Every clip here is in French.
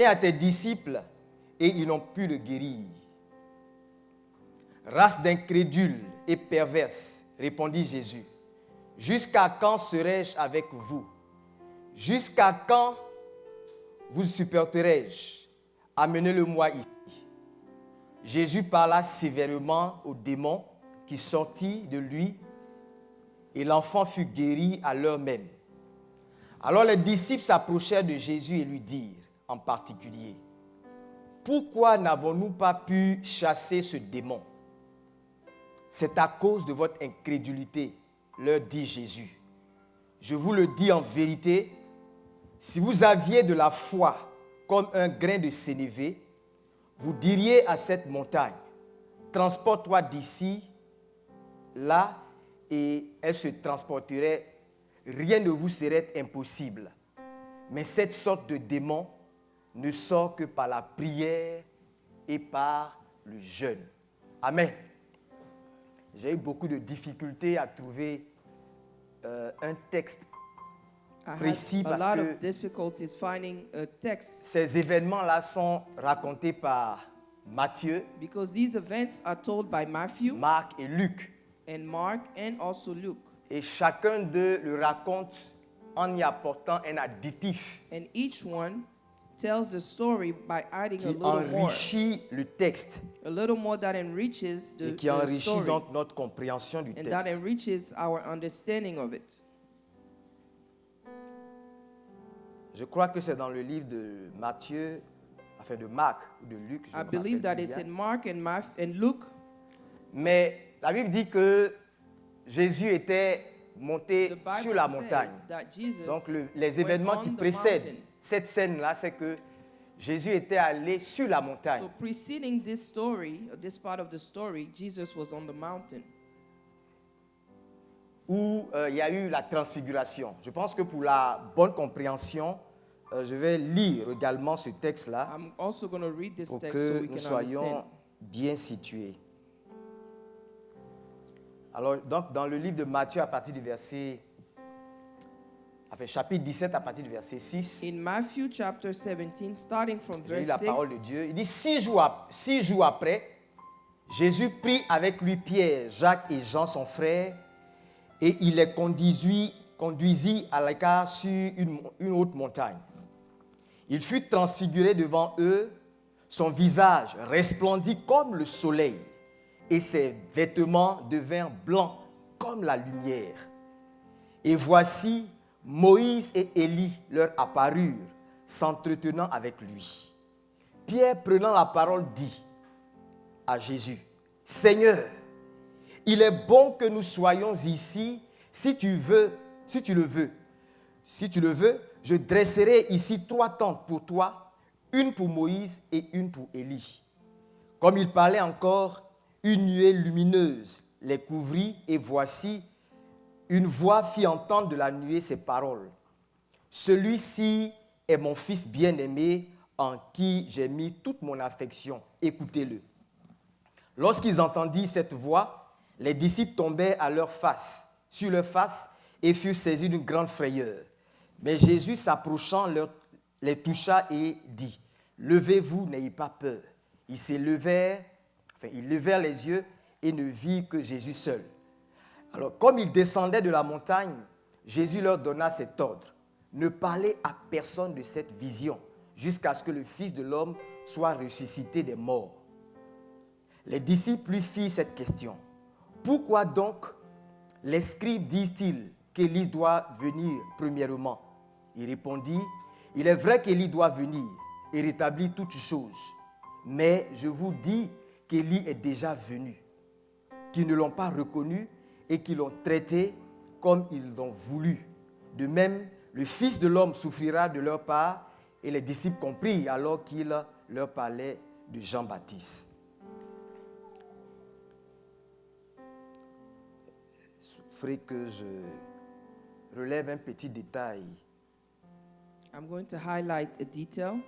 à tes disciples et ils n'ont pu le guérir. Race d'incrédules et perverses, répondit Jésus. Jusqu'à quand serai-je avec vous? Jusqu'à quand vous supporterai-je? Amenez-le-moi ici. Jésus parla sévèrement au démon qui sortit de lui et l'enfant fut guéri à l'heure même. Alors les disciples s'approchèrent de Jésus et lui dirent en particulier, « Pourquoi n'avons-nous pas pu chasser ce démon? C'est à cause de votre incrédulité, leur dit Jésus. Je vous le dis en vérité, si vous aviez de la foi comme un grain de sénévé, vous diriez à cette montagne, transporte-toi d'ici, là, et elle se transporterait. Rien ne vous serait impossible. Mais cette sorte de démon ne sort que par la prière et par le jeûne. Amen. J'ai eu beaucoup de difficultés à trouver un texte précis parce que ces événements-là sont racontés par Matthieu, because these events are told by Matthew Marc et Luc. and Mark and also Luke. Et chacun d'eux le raconte en y apportant un additif And each one tells the story by adding a qui little more. enrichit le texte A little more that enriches et the qui enrichit story. donc notre compréhension du And that texte. enriches our understanding of it. Je crois que c'est dans le livre de Matthieu, enfin de Marc ou de Luc. Je I me believe that rappelle it's bien. in Mark and Luke. Mais la Bible dit que Jésus était monté The Bible sur la montagne. says that Jesus Donc les went événements on qui the précèdent mountain. cette scène-là, c'est que Jésus était allé sur la montagne. So preceding this story, or this part of the story, Jesus was on the mountain. Où il y a eu la transfiguration. Je pense que pour la bonne compréhension, je vais lire également ce texte-là I'm also going to read this pour text so que we nous can soyons understand. bien situés. Alors, donc, dans le livre de Matthieu, à partir du verset, enfin, chapitre 17, à partir du verset 6, In Matthew chapter 17, starting from j'ai lu verse la 6, parole de Dieu. Il dit, 6 jours après, Jésus prit avec lui Pierre, Jacques et Jean, son frère, et il les conduisit à l'écart sur une haute montagne. Il fut transfiguré devant eux, son visage resplendit comme le soleil, et ses vêtements devinrent blancs comme la lumière. Et voici, Moïse et Élie leur apparurent, s'entretenant avec lui. Pierre, prenant la parole, dit à Jésus, « Seigneur, il est bon que nous soyons ici, si tu le veux, je dresserai ici 3 tentes pour toi, une pour Moïse et une pour Élie. » Comme il parlait encore, une nuée lumineuse les couvrit et voici, une voix fit entendre de la nuée ces paroles. « Celui-ci est mon fils bien-aimé en qui j'ai mis toute mon affection. Écoutez-le. » Lorsqu'ils entendirent cette voix, les disciples tombèrent sur leur face et furent saisis d'une grande frayeur. Mais Jésus, s'approchant, les toucha et dit, « Levez-vous, n'ayez pas peur. » Ils levèrent les yeux et ne virent que Jésus seul. Alors, comme ils descendaient de la montagne, Jésus leur donna cet ordre, « Ne parlez à personne de cette vision, jusqu'à ce que le Fils de l'homme soit ressuscité des morts. » Les disciples lui firent cette question, « Pourquoi donc les scribes disent-ils qu'Élie doit venir premièrement ?» Il répondit, « Il est vrai qu'Élie doit venir et rétablir toutes choses. Mais je vous dis qu'Élie est déjà venu, qu'ils ne l'ont pas reconnu et qu'ils l'ont traité comme ils l'ont voulu. De même, le Fils de l'homme souffrira de leur part. » Et les disciples comprirent alors qu'il leur parlait de Jean-Baptiste. Il faudrait que je relève un petit détail. I'm going to highlight a detail.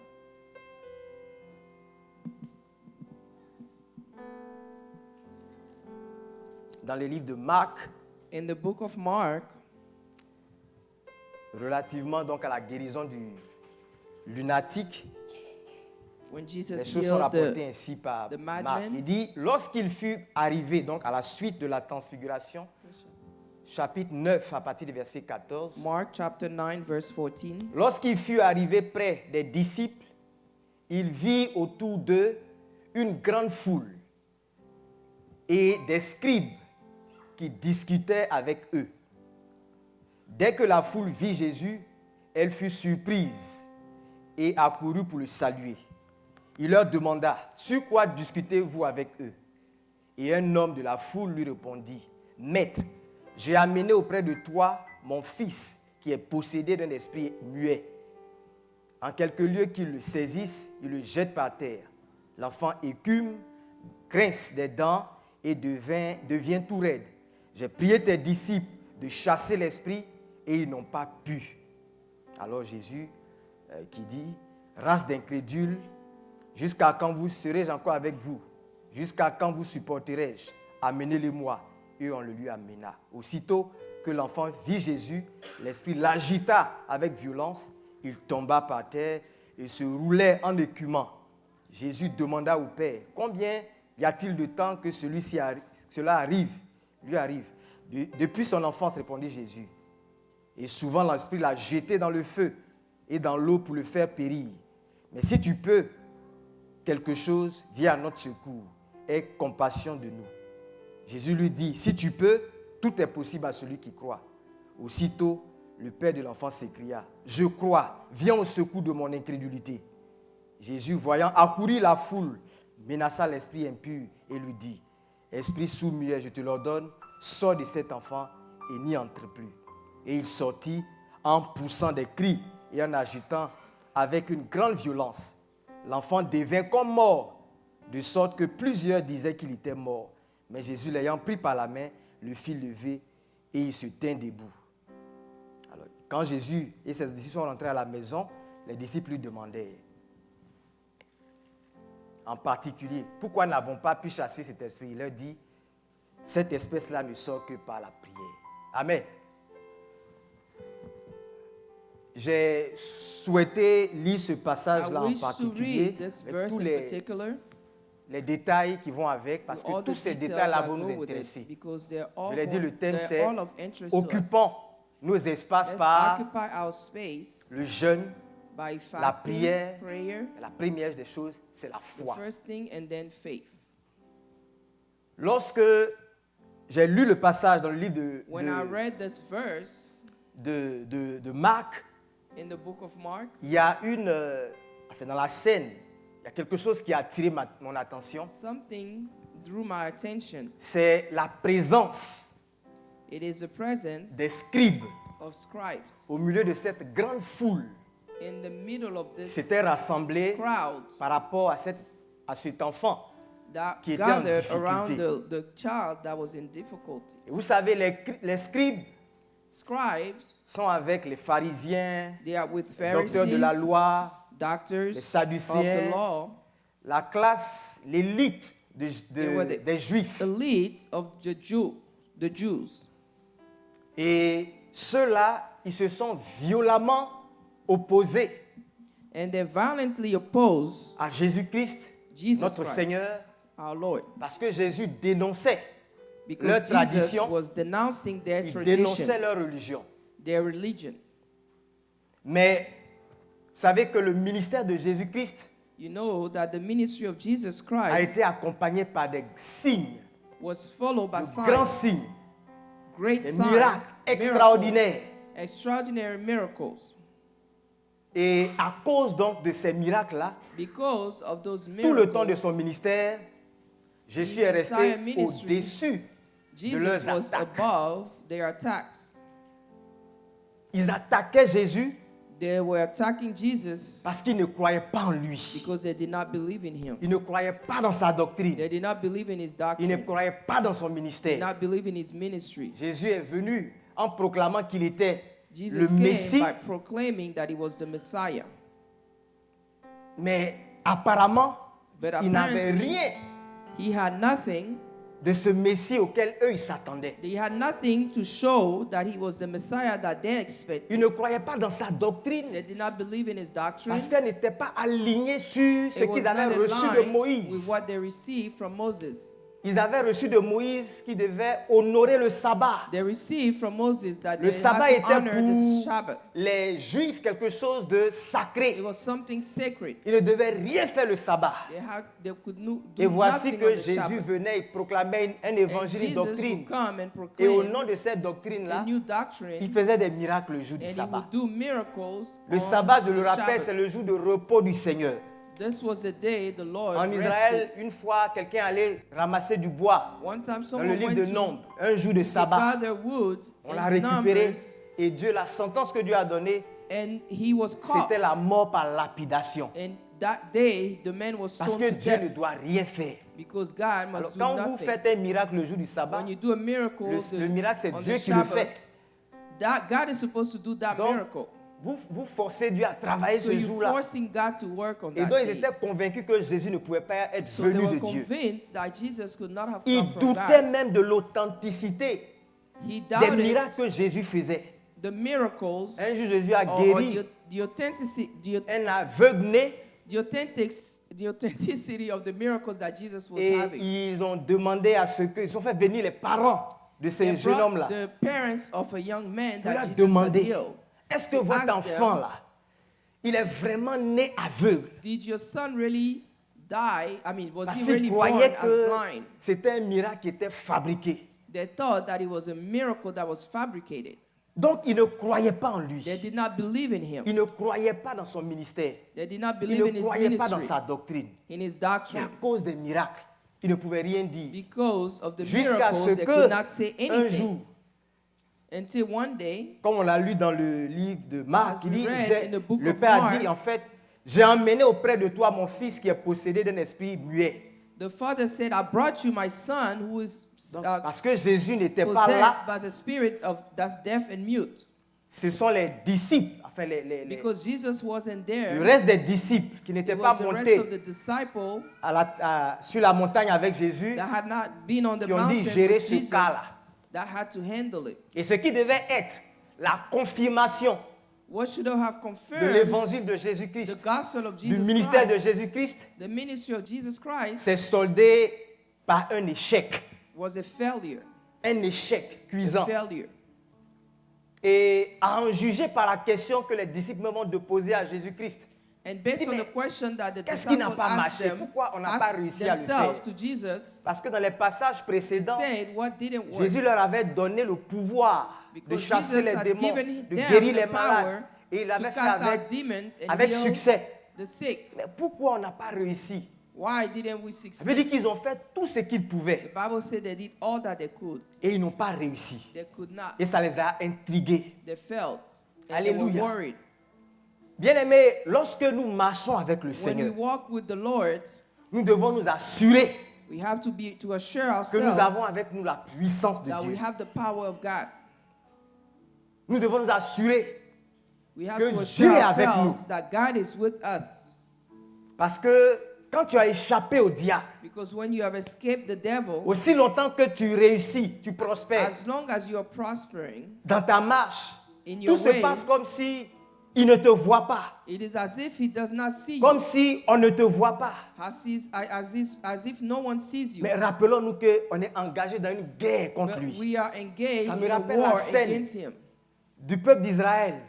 Dans le livre de Marc, In the book of Mark, relativement donc à la guérison du lunatique, when Jesus Les choses sont healed rapportées the ainsi par the Marc. madman. Il dit, lorsqu'il fut arrivé, donc à la suite de la transfiguration, chapitre 9 à partir du verset 14, Mark chapter 9, verse 14. lorsqu'il fut arrivé près des disciples, il vit autour d'eux une grande foule et des scribes qui discutaient avec eux. Dès que la foule vit Jésus, elle fut surprise et accourut pour le saluer. Il leur demanda, sur quoi discutez-vous avec eux? Et un homme de la foule lui répondit, Maître, j'ai amené auprès de toi mon fils qui est possédé d'un esprit muet. En quelque lieu qu'il le saisisse, il le jette par terre. L'enfant écume, grince des dents et devient tout raide. J'ai prié tes disciples de chasser l'esprit et ils n'ont pas pu. Alors Jésus qui dit, race d'incrédules, jusqu'à quand vous serai-je encore avec vous? Jusqu'à quand vous supporterai-je? Amenez-le-moi. Et on le lui amena. Aussitôt que l'enfant vit Jésus, l'esprit l'agita avec violence. Il tomba par terre et se roulait en écumant. Jésus demanda au Père, combien y a-t-il de temps que cela lui arrive? Depuis son enfance, répondit Jésus. Et souvent l'esprit l'a jeté dans le feu et dans l'eau pour le faire périr. Mais si tu peux quelque chose, viens à notre secours. Aie compassion de nous. Jésus lui dit, si tu peux, tout est possible à celui qui croit. Aussitôt, le père de l'enfant s'écria, je crois, viens au secours de mon incrédulité. Jésus, voyant accourir la foule, menaça l'esprit impur et lui dit, esprit sourd-muet, je te l'ordonne, sors de cet enfant et n'y entre plus. Et il sortit en poussant des cris et en agitant avec une grande violence. L'enfant devint comme mort, de sorte que plusieurs disaient qu'il était mort. Mais Jésus, l'ayant pris par la main, le fit lever et il se tint debout. Alors, quand Jésus et ses disciples sont rentrés à la maison, les disciples lui demandaient, en particulier, pourquoi n'avons pas pu chasser cet esprit? Il leur dit, cette espèce-là ne sort que par la prière. Amen. J'ai souhaité lire ce passage-là en particulier, avec tous les détails qui vont avec, parce que tous ces détails-là vont nous intéresser. Je l'ai dit, le thème c'est « Occupons nos espaces par le jeûne, la prière, la première des choses, c'est la foi. » Lorsque j'ai lu le passage dans le livre de Marc, il y a dans la scène, il y a quelque chose qui a attiré mon attention. C'est la présence des scribes au milieu de cette grande foule qui s'était rassemblée par rapport à cet enfant qui était en difficulté. Et vous savez, les scribes sont avec les pharisiens, les docteurs de la loi, les sadducéens, la classe, l'élite des Juifs. Et ceux-là, ils se sont violemment opposés à Jésus-Christ, notre Seigneur, parce que Jésus dénonçait leur tradition, il dénonçait leur religion. Mais vous savez que le ministère de Jésus-Christ a été accompagné par des signes, de grands signes, des miracles extraordinaires. Et à cause donc de ces miracles-là, tout le temps de son ministère, Jésus est resté au-dessus de leurs attaques. Ils attaquaient Jésus parce qu'ils ne croyaient pas en lui. Ils ne croyaient pas dans sa doctrine. Ils ne croyaient pas dans son ministère. Jésus est venu en proclamant qu'il était le Messie. Mais apparemment, il n'avait rien de ce Messie auquel eux ils s'attendaient. They had nothing to show that he was the Messiah that they expected. Ils ne croyaient pas dans sa doctrine They did not believe in his doctrine. parce qu'elle n'était pas alignée sur ce It was qu'ils not avaient in reçu de line with Moïse. what they received from Moses. Ils avaient reçu de Moïse qui devait honorer le sabbat. They received from Moses that Le they sabbat had to était honor the pour Shabbat. les Juifs quelque chose de It sacré. was something sacred. Ils ne devaient rien faire le sabbat. They could do Et voici nothing que on the Jésus Shabbat. venait et proclamait un And évangile, une Jesus doctrine. would come and Et au proclaim nom de cette a doctrine-là, new doctrine, il faisait des miracles le jour du and he sabbat. would do miracles Le on sabbat, je le the rappelle, Shabbat. c'est le jour de repos du Seigneur. This was the day the Lord En Israël, rested. une fois, quelqu'un allait ramasser du bois One time dans le someone livre went de to Nombres, un jour de sabbat. gather wood On l'a in récupéré Numbers, et Dieu, la sentence que Dieu a donnée, and he was caught. c'était la mort par lapidation. And that day, the man was Parce stoned que to Dieu ne death doit rien faire. because God must Alors, do quand vous nothing. faites un miracle le jour du sabbat, When you do a miracle, le miracle, c'est on Dieu the qui le Shabbat, fait. that God is supposed to do that Donc, miracle. vous forcez Dieu à travailler So ce you're jour-là. forcing God to work on Et that donc, ils day. étaient convaincus que Jésus ne pouvait pas être So they venu were de Dieu. convinced that Jesus could not have Ils come from doutaient God. même de l'authenticité He des doubted miracles que Jésus faisait. the miracles Un jour, Jésus a or guéri the authenticity, un aveugle-né the authenticity of the miracles that Jesus was et having. ils ont demandé à ce que, ils ont fait venir les parents de They ce jeune brought homme-là the parents of a young man pour leur that Jesus had demander, healed. est-ce que They votre asked them, enfant-là, il est vraiment né aveugle? Did your son really die? I mean, was Parce he qu'ils really born croyaient as que blind? c'était un miracle qui était fabriqué. They thought that it was a miracle that was fabricated. Donc, ils ne croyaient pas en lui. They did not believe in him. Ils ne croyaient pas dans son ministère. They did not Ils believe in ne his croyaient pas dans ministry, sa doctrine. in his Et à doctrine. cause des miracles, ils ne pouvaient rien dire. Because of the Jusqu'à ce miracles, they could not que, say un jour, anything. Until one day, comme on l'a lu dans le livre de Marc, As il we dit, read in the book le of Père a Mark, dit, en fait, j'ai emmené auprès de toi mon fils qui est possédé d'un esprit muet. the father said, I brought you my son who is Donc, parce que Jésus n'était pas possessed là, by the spirit of that's deaf and mute. ce sont les disciples, enfin Because Jesus wasn't le there, reste des disciples qui it n'étaient pas was the rest montés of the disciples sur la montagne avec Jésus that had not been on the qui ont dit mountain gérer with ce Jesus cas-là. that had to handle it. Et ce qui devait être la confirmation What should have de confirmed l'évangile de the Jésus-Christ, gospel of du Jesus ministère de Christ, Jésus-Christ, the ministry of Jesus Christ, s'est soldé par un échec. was a failure. Un échec A cuisant. failure. Et à en juger par la question que les disciples me vont de poser à Jésus-Christ. And based on Mais the question that the qu'est-ce qui n'a disciples pas asked marché? them, Pourquoi on n'a pas asked réussi à le themselves faire? to Jesus, Parce que dans les passages they précédents, said what didn't work. Jésus leur avait donné le pouvoir de Because chasser Jesus les had démons, given de them guérir the les power malades. Et il to l'avait fait cast avec, out demons and avec heal succès. the sick. Mais pourquoi on n'a pas réussi? Why didn't we Ça veut succeed? dire qu'ils ont fait tout ce qu'ils The pouvaient Bible said they did all that they could. et ils n'ont pas réussi. They could not. Et ça les a intrigués. They felt. And they were Alléluia. worried. Bien-aimés, lorsque nous marchons avec le When we Seigneur, walk with the Lord, nous devons nous assurer we have to assure que nous avons ourselves avec nous la puissance de that we Dieu. have the power of God. Nous devons nous assurer We have que to Dieu assure est avec ourselves that God is with us. parce que quand tu as échappé au diable, Because when you have escaped the devil, aussi longtemps que tu réussis, tu prospères as long as you are prospering, dans ta marche, in your tout se ways, passe comme si il ne te voit pas, it is as if he does not see comme you, si on ne te voit pas. as if no one sees you. Mais rappelons-nous qu'on est engagé dans une guerre contre But lui. we are engaged Ça me in a rappelle la war scène against him. Du peuple d'Israël,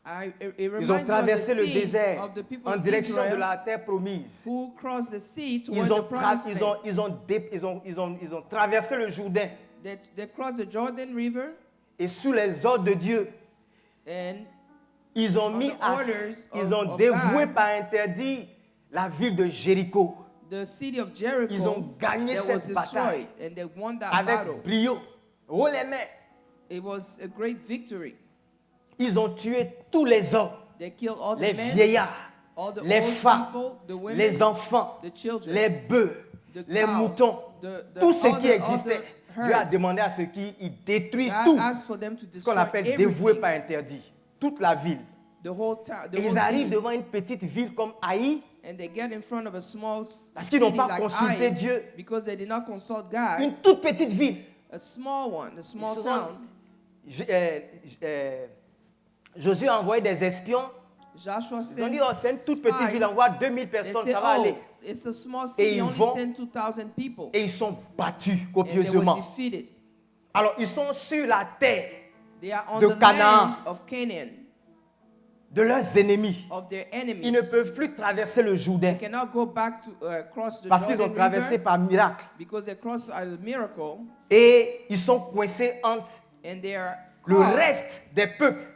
It ils ont reminds me of traversé the le scene désert of the people en of direction de Israel la terre promise. who crossed the sea toward Ils ont, the promised land. ils ont traversé le Jourdain They crossed the Jordan River, et sous les ordres de Dieu, and ils ont On mis the à, orders ils ont of dévoué God, par interdit la ville de Jéricho the city of Jericho Ils ont gagné that was cette bataille destroyed, and they won that battle. avec brio, haut les mains. It was a great victory. Ils ont tué tous les hommes, They killed all les the men, vieillards, all the les old femmes, people, the women, les enfants, the children, les bœufs, the les cows, moutons, the- tout ce all qui the- existait. all the Dieu a herds. demandé à ceux qui détruisent God tout, asked for them to ce qu'on destroy appelle dévoué par everything, interdit, toute la ville. the whole town, the Et whole ils arrivent city. devant une petite ville comme Haï, And they get in front of a small Parce qu'ils n'ont city pas like consulté Ai Dieu. because they did not consult God. Une toute petite ville. A small one, a small Ils se town. Josué a envoyé des espions. Joshua Ils ont sent dit, oh, c'est une toute petite spies. ville, on voit 2000 They personnes, say, ça va oh, aller. it's a small Et city, ils only vont. send 2,000 people. Et ils sont battus And they were copieusement. defeated. Alors, ils sont sur la terre They are on de the Canaan. land of Canaan, de leurs ennemis. of their Ils enemies. ne peuvent plus traverser le Jourdain They cannot go back to cross the parce qu'ils ont Jordan traversé River par miracle. because they crossed a miracle, Et ils sont coincés entre and they are le caught reste des peuples.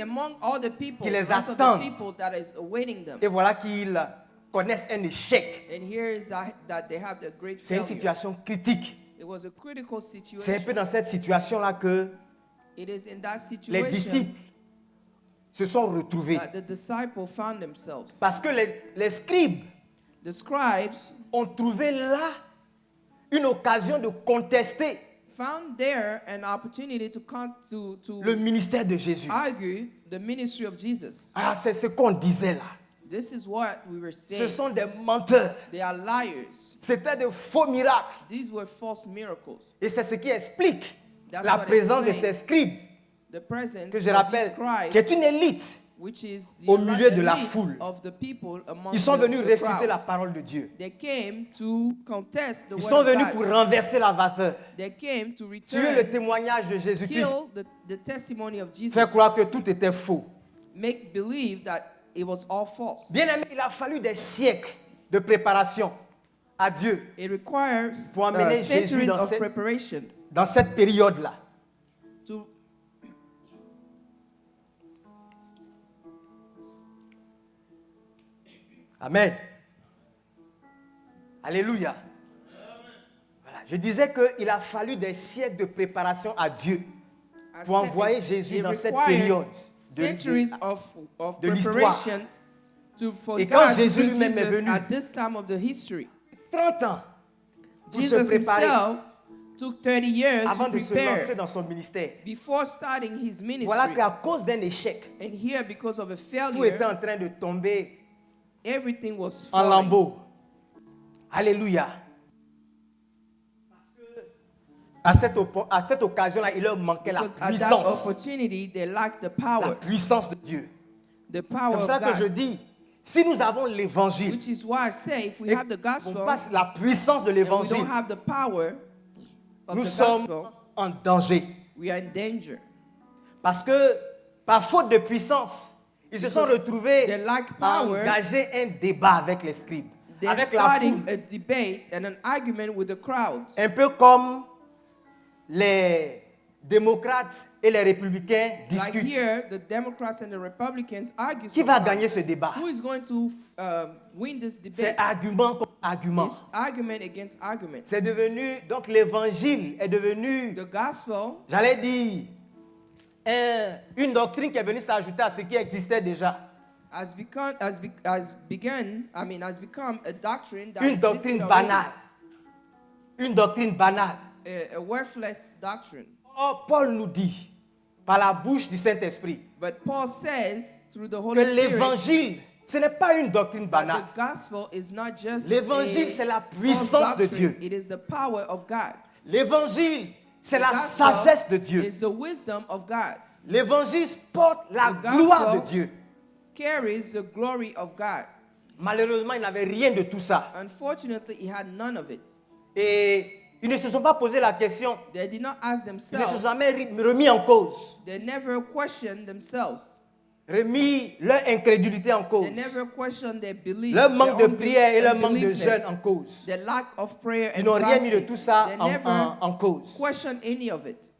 among all the people, Qui les the rest of the attendent. people that is awaiting them. Et voilà qu'ils connaissent un échec. And here is that they have the great C'est une failure. situation critique. It was a critical C'est un situation. peu dans cette situation-là que It is in that les situation disciples se sont retrouvés. that the disciples found themselves. Parce que les scribes The scribes ont trouvé là une occasion de contester found there an opportunity to le ministère de Jésus. argue the ministry of Jesus. Ah, c'est ce qu'on disait là. This is what we were Ce saying. sont des menteurs. They are liars. C'était de faux miracles. These were false miracles. Et c'est ce qui explique That's la what présence de explains ces scribes, The presence que je of rappelle, these scribes, qui est une élite. which is the au milieu de la elite foule. of the people among Ils sont venus the réfuter crowd. la parole de Dieu. They came to contest the Ils word sont of venus God. pour renverser la vapeur, They came to tuer le return, témoignage de Jésus-Christ, kill the testimony of Jesus, faire croire que tout était faux. make believe that it was all false. Bien aimé, il a fallu des siècles de préparation à Dieu It requires Pour amener Jésus centuries dans of cette- preparation dans cette période-là. to Amen. Alléluia. Voilà. Je disais qu'il a fallu des siècles de préparation à Dieu pour envoyer Jésus dans cette période centuries of de l'histoire. preparation for Et quand God to Jésus bring lui-même est Jesus venu, at this time of the history. 30 ans pour se Jesus préparer himself took 30 years avant to de se prepare lancer dans son ministère. before starting his ministry. Voilà qu'à cause d'un échec, And here, because of a tout était failure, en train de tomber everything was en falling. lambeaux. Alléluia. Parce que à cette occasion-là, il leur manquait la Because at that puissance. opportunity, they lacked the La power. puissance de Dieu. The C'est power pour of ça que je God. dis, si nous avons l'évangile, Which is why I say, if we et have the qu'on gospel, passe la puissance de and we l'évangile, don't have the power of nous the sommes gospel, en danger. we are in danger. Parce que par faute de puissance, ils se sont retrouvés they lack à power. engager un débat avec les scribes, They're avec la starting foule. a debate and an argument with the crowd. Un peu comme les démocrates et les républicains Like discutent. here, the Democrats and the Republicans argue. Qui va sometimes. gagner ce débat? Who is going to win this C'est debate? argument contre argument. It's argument against argument. C'est devenu, donc l'évangile est devenu, The gospel j'allais dire, une doctrine qui est venue s'ajouter à ce qui existait déjà. has become a doctrine that Une existed doctrine already. banale. Une doctrine banale. A worthless doctrine. Or, Paul nous dit, par la bouche du Saint-Esprit, But Paul says through the que Holy Spirit l'évangile, ce n'est pas une doctrine that banale. the gospel is not just L'évangile, a c'est la false puissance de doctrine. Dieu. It is the power of God. L'évangile, c'est The la gospel sagesse de Dieu. is the wisdom of God. L'évangile porte la The gospel gloire de Dieu. Carries the glory of God. Malheureusement, il n'avait rien de tout ça. Unfortunately, he had none of it. Et ils ne se sont pas posé la question. They did not ask Ils ne se themselves. sont jamais remis en cause. They never questioned themselves. Remis leur incrédulité en cause. They never questioned their beliefs. Leur manque de their prière et leur manque de unbeliefness, jeûne en cause. their lack of prayer Ils and n'ont rien mis de fasting. tout ça They en never cause. questioned any of it.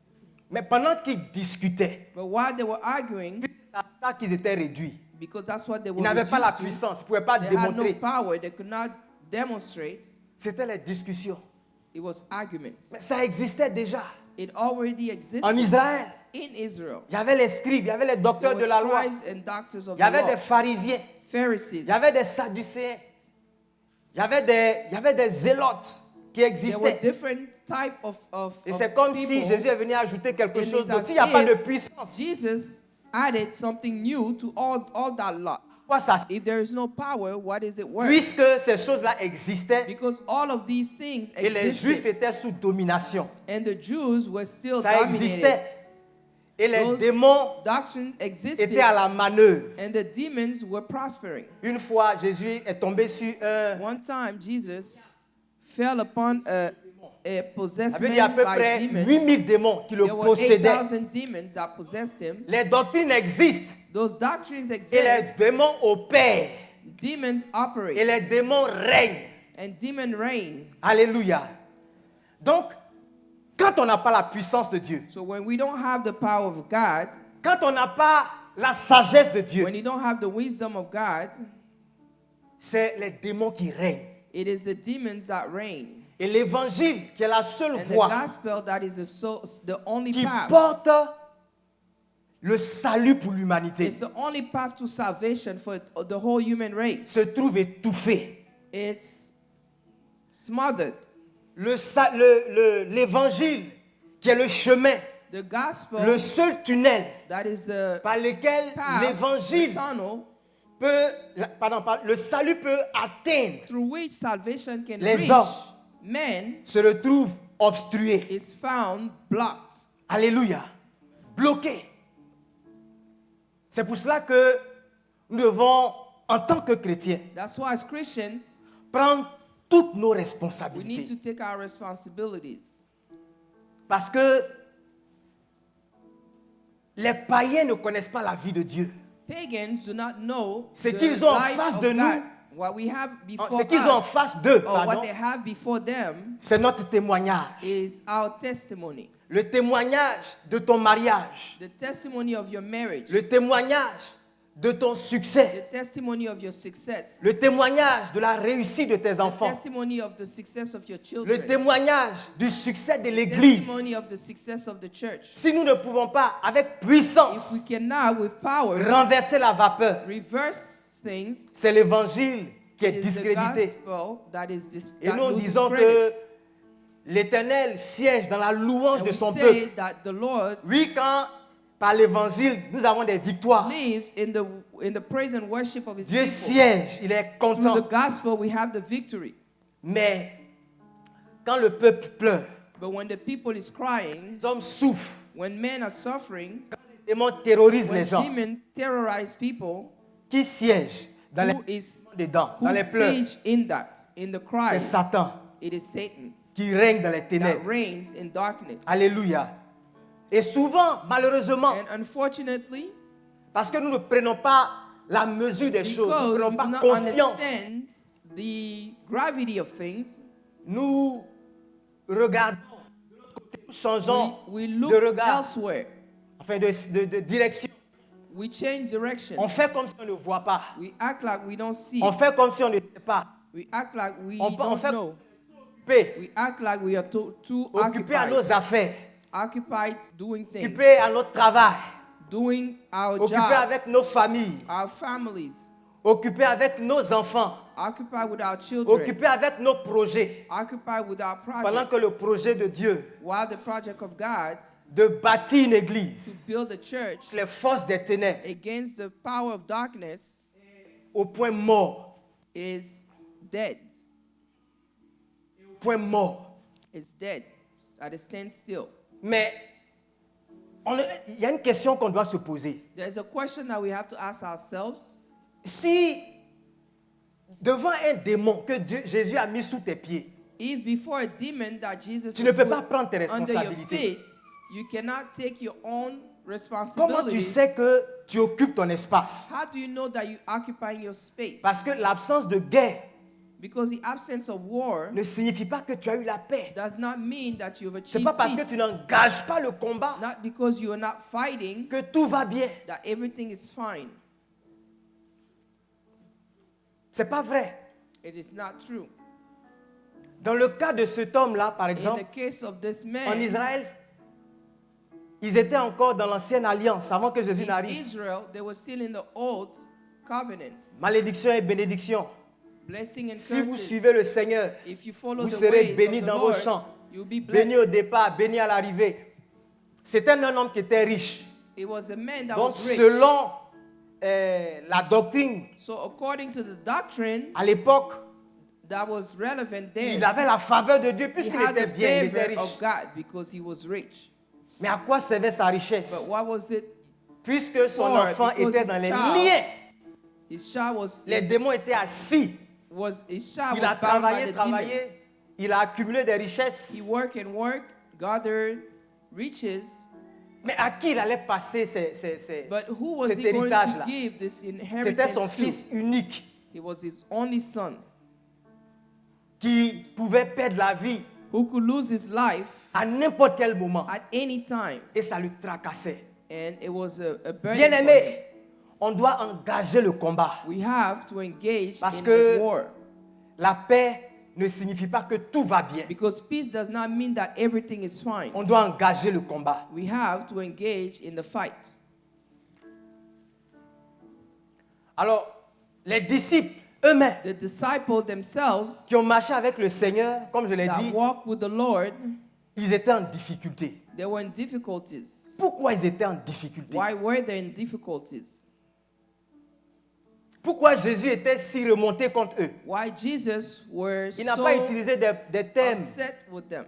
Mais pendant qu'ils discutaient, But while they were arguing, c'est à ça qu'ils étaient réduits. because that's what they Ils were n'avaient pas la reduced to, puissance, ils ne pouvaient pas they had no démontrer. power. They could not demonstrate. C'était les discussions. It was argument. Mais ça existait déjà. It already existed En Israël, in Israel. il y avait les scribes, il y avait les There docteurs were de la loi, scribes and doctors of il y avait the des law, pharisiens, Pharisees. il y avait des sadducéens, il y avait des zélotes qui There were existaient. different type of Et c'est comme si people. Jésus est venu ajouter quelque And chose it's d'autre. as S'il n'y a pas de if puissance, Jesus added something new to all that lot. Pourquoi ça? If there is no power, what is it worth? Puisque ces choses-là existaient Because all of these things et les Juifs existed, étaient sous domination. and the Jews were still Ça existait. dominated. Et les Those démons doctrines existed, étaient à la manœuvre. and the demons were prospering. Une fois, Jésus est tombé sur un... One time, Jesus fell upon a possessed Il y avait à man peu by près demons. 8000 démons qui le There were possédaient. 8,000 demons that possessed him. Les doctrines existent Those doctrines et les exist. démons opèrent Demons et operate, les démons règnent. and demon reign. Alléluia. Donc, quand on n'a pas la puissance de Dieu, So when we don't have the power of God, quand on n'a pas la sagesse de Dieu, when you don't have the wisdom of God, c'est les démons qui règnent. it is the demons that reign. Et l'évangile, qui est la seule And the voie gospel that is the only qui path. porte le salut pour l'humanité, It's the only path to salvation for the whole human race. se trouve étouffé. It's smothered. L'évangile, qui est le chemin, The gospel le seul tunnel that is the par lequel path, the l'évangile tunnel le salut peut atteindre, through which salvation can les reach hommes men se retrouve obstrué. is found blocked. Alléluia. Bloqué. C'est pour cela que nous devons, en tant que chrétiens, That's why as Christians, prendre toutes nos we need responsabilités. to take our responsibilities. Parce que les païens ne connaissent pas la vie de Dieu. Pagans do not know Ce the qu'ils ont en life face of de God. nous, What we have before Ce qu'ils ont en us, face d'eux, or what pardon, they have before them, c'est notre témoignage. is our testimony. Le témoignage de ton mariage. The testimony of your marriage. Le témoignage de ton succès. The testimony of your success. Le témoignage de la réussite de tes The enfants. testimony of the success of your Le children. témoignage du succès de The l'Église. testimony of the success of the church. Si nous ne pouvons pas, avec If puissance, we cannot, with power, renverser la vapeur, reverse things, c'est l'évangile qui est it is the discrédité. gospel that is Et nous loses disons que credit. l'Éternel siège dans la louange And de we son say peuple. that the Lord Oui, quand par l'évangile, nous avons des victoires. lives in the praise and worship of His Dieu people. siège, il est Through content. the gospel, we have the victory. Mais quand le peuple pleure, But when the people is crying, les hommes souffrent, when men are suffering, les démons terrorisent when les gens. demons terrorize people, Qui siège dans les who is dedans, who dans les pleurs? siege in that, in the C'est cries? Satan It is Satan qui règne dans les that ténèbres. reigns in darkness. Alléluia. Et souvent, malheureusement, And unfortunately, parce que nous ne prenons pas la mesure des choses, nous ne because we prenons do pas not conscience, understand the gravity of things, nous regardons de l'autre côté, nous changeons we de look regard, elsewhere. enfin de direction. We change direction. On fait comme si on ne voit pas. We act like we don't see. On fait comme si on ne sait pas. We act like we On don't fait know. occupé, We act like we are too occupé à nos occupied. affaires, Occupied doing things. occupé à notre travail, Doing our occupé job. avec nos familles, Our families. occupé avec nos enfants, Occupied with our children. occupé avec nos projets. Occupied with our Pendant que le projects. projet de Dieu While the project of God de bâtir une to église, build a church les forces des ténèbres, against the power of darkness au point mort, is dead. au point mort. It's dead. At a standstill. Mais il y a une question qu'on doit se poser. There's a question that we have to ask ourselves. Si devant un démon que Jésus a mis sous tes pieds, If before a demon that Jesus tu ne peux put pas prendre tes under your responsabilités. feet, you cannot take your own Comment tu responsibilities. sais que tu occupes ton espace? How do you know that you occupying your space? Parce que l'absence de guerre Because the absence of war ne signifie pas que tu as eu la paix. does not mean that you've C'est achieved pas parce que peace. tu n'engages pas le combat Not because you are not fighting que tout va bien. that everything is fine. C'est pas vrai. It is not true. Dans le cas de cet homme-là, par In exemple, the case of this en man, Israël, ils étaient encore dans l'ancienne alliance avant que Jésus in n'arrive. Israel, they were still in the old covenant. Malédiction et bénédiction. Blessing and Si vous curses. suivez le Seigneur, If you follow vous the serez ways bénis of the dans vos Lord, champs, you'll be bénis au blessed. départ, bénis à l'arrivée. C'était un homme qui était riche. It was a man that Donc, was rich. selon la doctrine, So according to the doctrine à l'époque, that was relevant il then, avait la faveur de Dieu he puisqu'il had était the bien, il était favor riche. of God because he was rich. Mais à quoi servait sa But richesse? what was it? Puisque son For, enfant because était his dans les child liens, His child was les démons étaient assis. his child Il a was bound by travaillé, the travaillé, demons. il a accumulé des richesses. He worked and worked, gathered riches, Mais à qui il allait passer but who was cet he going héritage-là? to give this C'était inheritance son to? fils unique He was his only son qui pouvait perdre la vie who could lose his life à n'importe quel moment. at any time, Et ça le tracassait. and it was a burden for him. Bien-aimé, on doit engager le combat. We have to engage Parce in que the war, la paix ne signifie pas que tout va bien. because peace does not mean that everything is fine. On doit engager le combat. We have to engage in the fight. Alors, les disciples eux-mêmes The disciples themselves qui ont marché avec le Seigneur, comme je l'ai that dit, walk with the Lord, ils étaient en difficulté. they were in difficulties. Pourquoi ils étaient en difficulté? Why were they in difficulties? Pourquoi Jésus était si remonté contre eux? Why Jesus were Il n'a so pas utilisé des termes upset with them.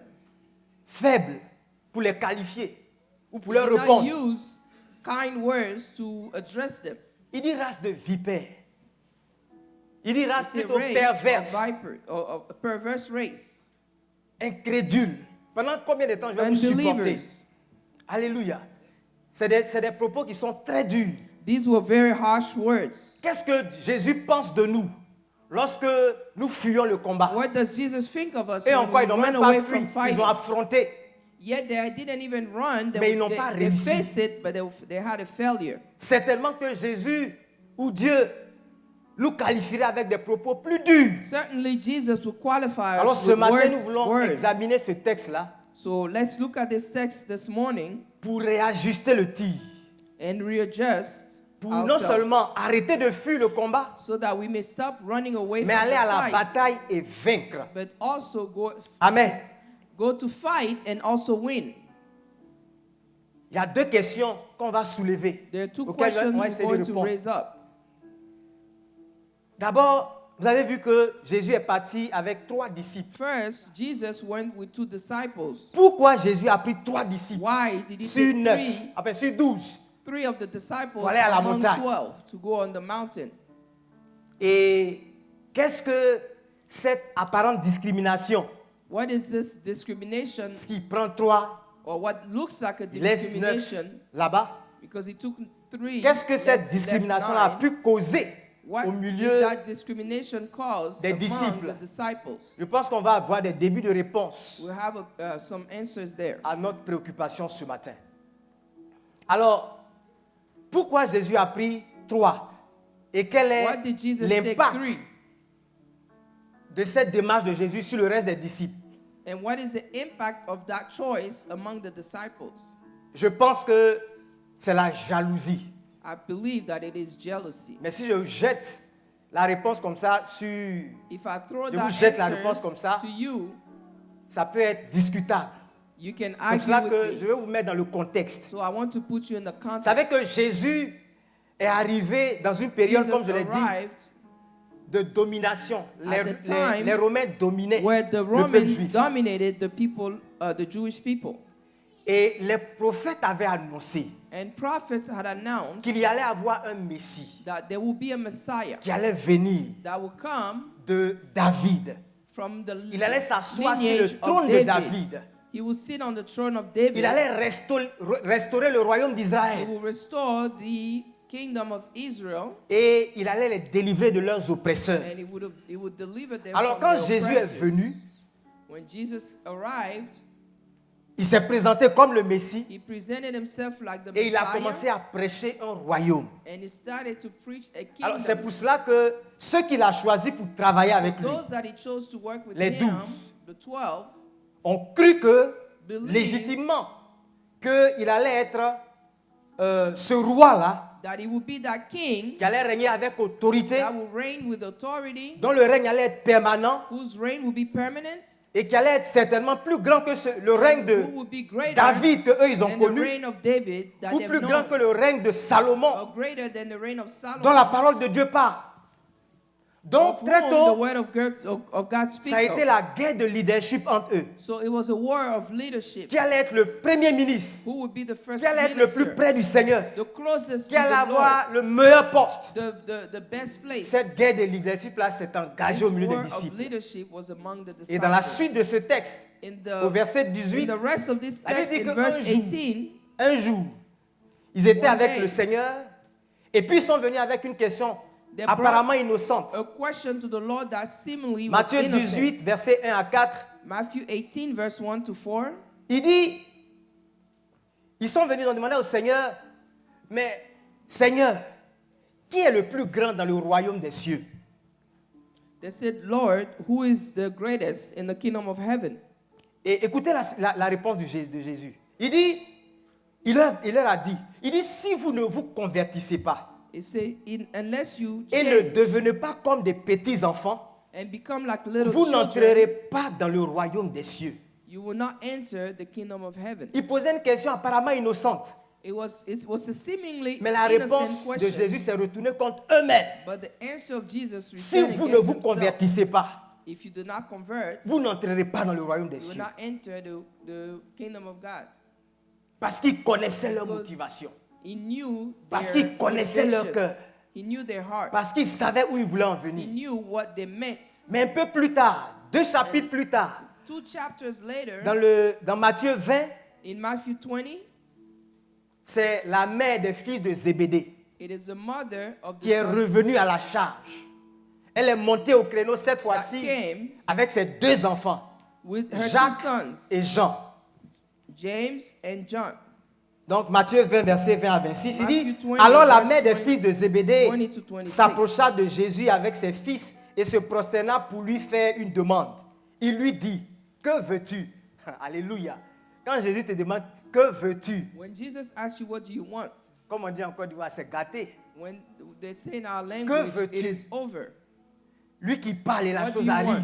faibles pour les qualifier ou pour He leur did not répondre. use kind words to address them. Il dit race de vipères. Il dit race It's a plutôt race perverse, of viper, or a perverse race. incrédule. Pendant combien de temps je vais vous supporter? Unbelievers. Alléluia. C'est des propos qui sont très durs. These were very harsh words. Qu'est-ce que Jésus pense de nous lorsque nous fuyons le combat? What does Jesus think of us Et when encore, we ils n'ont run même pas away fui. from fighting? Ils ont affronté. Yet they didn't even run. Mais ils n'ont They pas they réussi. faced it, but they had a failure. Certainement que Jésus ou Dieu nous qualifierait avec des propos plus durs. Certainly, Jesus will qualify Alors us ce with matin, worse nous voulons words. examiner ce texte-là So let's look at this text this morning pour réajuster le tir. and readjust Pour non ourselves seulement arrêter de fuir le combat, so that we may stop running away mais from aller à la the fight, bataille et vaincre. but also Amen. go to fight and also win. Il y a deux questions qu'on va soulever. There are two auxquelles questions on va we're essayer de going to répondre. raise up. D'abord, vous avez vu que Jésus est parti avec 3 disciples. First, Jesus went with 2 disciples. Pourquoi Jésus a pris 3 disciples Why did he sur take 9, enfin sur 12? 3 of the disciples Pour aller à la among montagne. 12 to go on the mountain? Et qu'est-ce que cette apparente discrimination? What is this discrimination, Ce qui prend 3, or what looks like a laisse 9 discrimination, là-bas. because he took 3? Qu'est-ce que cette left discrimination a 9. pu causer What au did milieu? that discrimination cause des among disciples? the disciples? Je pense qu'on va avoir des débuts de réponse We'll have some answers there. à notre préoccupation ce matin. Alors, pourquoi Jésus a pris 3? Et quel Why est did Jesus take l'impact 3? de cette démarche de Jésus sur le reste des disciples? And what is the impact of that choice among the disciples? Je pense que c'est la jalousie. I believe that it is jealousy. Mais si je jette la réponse comme ça sur... If I throw Je that vous jette la answer réponse comme ça. to you, Ça peut être discutable. you can C'est pour cela argue que with je me. vais vous mettre dans le contexte. So I want to put you in the Vous context. savez que Jésus est arrivé dans une période, comme je l'ai dit, arrived de domination. At the time Les Romains dominaient where the le peuple Romans juif. dominated the people, the Jewish people. Et les prophètes avaient annoncé And prophets had announced qu'il y allait avoir un Messie that there will be a Messiah qui allait venir that will come de David. from the Il allait s'asseoir sur lineage le trône of de David. David. He will sit on the throne of David. Il allait restaurer le royaume He d'Israël. will restore the kingdom of Israel, Et il allait les délivrer de leurs oppresseurs. and he would deliver them Alors from quand their Jésus est oppressors. venu, When Jesus arrived, il s'est présenté comme le Messie he presented himself like the et il a Messiah, commencé à prêcher un royaume. and he started to preach a kingdom. Alors c'est pour cela que ceux qu'il a choisis pour travailler avec lui Those that he chose to work with Les him, 12. the 12, ont cru que, Believe. légitimement, qu'il allait être ce roi-là that he would be that king qui allait régner avec autorité, that will reign with authority, dont le règne allait être permanent, whose reign will be permanent, et qui allait être certainement plus grand que le règne de who would be greater David que eux ils ont than the connu, reign of David that ou they've plus grand que known, le règne de Salomon, or greater than the reign of dont la Solomon, parole de Dieu parle. Donc of très whom the tôt, word of God ça a speaks été of. la guerre de leadership entre eux. So it was a war of leadership. Qui allait être le premier ministre, Who would be the first qui allait être le plus minister, près du Seigneur, the closest qui to allait the Lord, avoir le meilleur poste. the best place. Cette guerre de leadership-là s'est engagée This au milieu des war of disciples. leadership was among the Et dans la disciples. suite de ce texte, In au verset in 18, the rest of this la Bible text, dit in que verse un jour, 18, un jour, ils étaient One avec day, le Seigneur et puis ils sont venus avec une question they apparemment innocente. a question to the Lord that seemingly was Matthieu innocent. 18, versets 1 à 4, Matthew 18, verse 1 to 4. il dit, ils sont venus, ils ont demandé au Seigneur, mais Seigneur, qui est le plus grand dans le royaume des cieux? They said, Lord, who is the greatest in the kingdom of heaven? Et écoutez la réponse de Jésus. Il dit, il leur a dit, il dit, si vous ne vous convertissez pas He said, unless you et ne change devenez pas comme des petits enfants, and become like little vous children, n'entrerez pas dans le royaume des cieux. you will not enter the kingdom of heaven. Il posait une question apparemment innocente, It was a seemingly mais la innocent réponse de question. Jésus s'est retournée contre eux-mêmes. But the answer of Jesus Si returned vous ne against vous himself. convertissez pas, If you do not convert, vous n'entrerez pas dans le royaume des you will cieux. not enter the kingdom of God. Parce qu'ils connaissaient leur Because motivation, He knew parce their qu'ils connaissaient leur motivation. cœur, He knew their heart. parce qu'ils savaient où ils voulaient en He venir. knew what they meant. Mais un peu plus tard, 2 chapitres plus tard, 2 chapters later, dans Matthieu 20, in Matthew 20, c'est la mère des fils de Zébédée it is the mother of qui the est son revenue à la charge. Elle est montée au créneau cette that fois-ci came avec ses 2 enfants, with her 2 Jacques sons, et Jean. James and John. Donc Matthieu 20, verset 20 à 26, il dit, Matthew 20, alors la verse mère des 20, fils de Zébédée 20 to 26. s'approcha de Jésus avec ses fils et se prosterna pour lui faire une demande. Il lui dit, que veux-tu? Alléluia. Quand Jésus te demande, que veux-tu? When Jesus asks you, what do you want? Comme on dit en Côte d'Ivoire, c'est gâté. When they say in our language, it veux-tu? is over. Lui qui parle et la What do chose you arrive. want?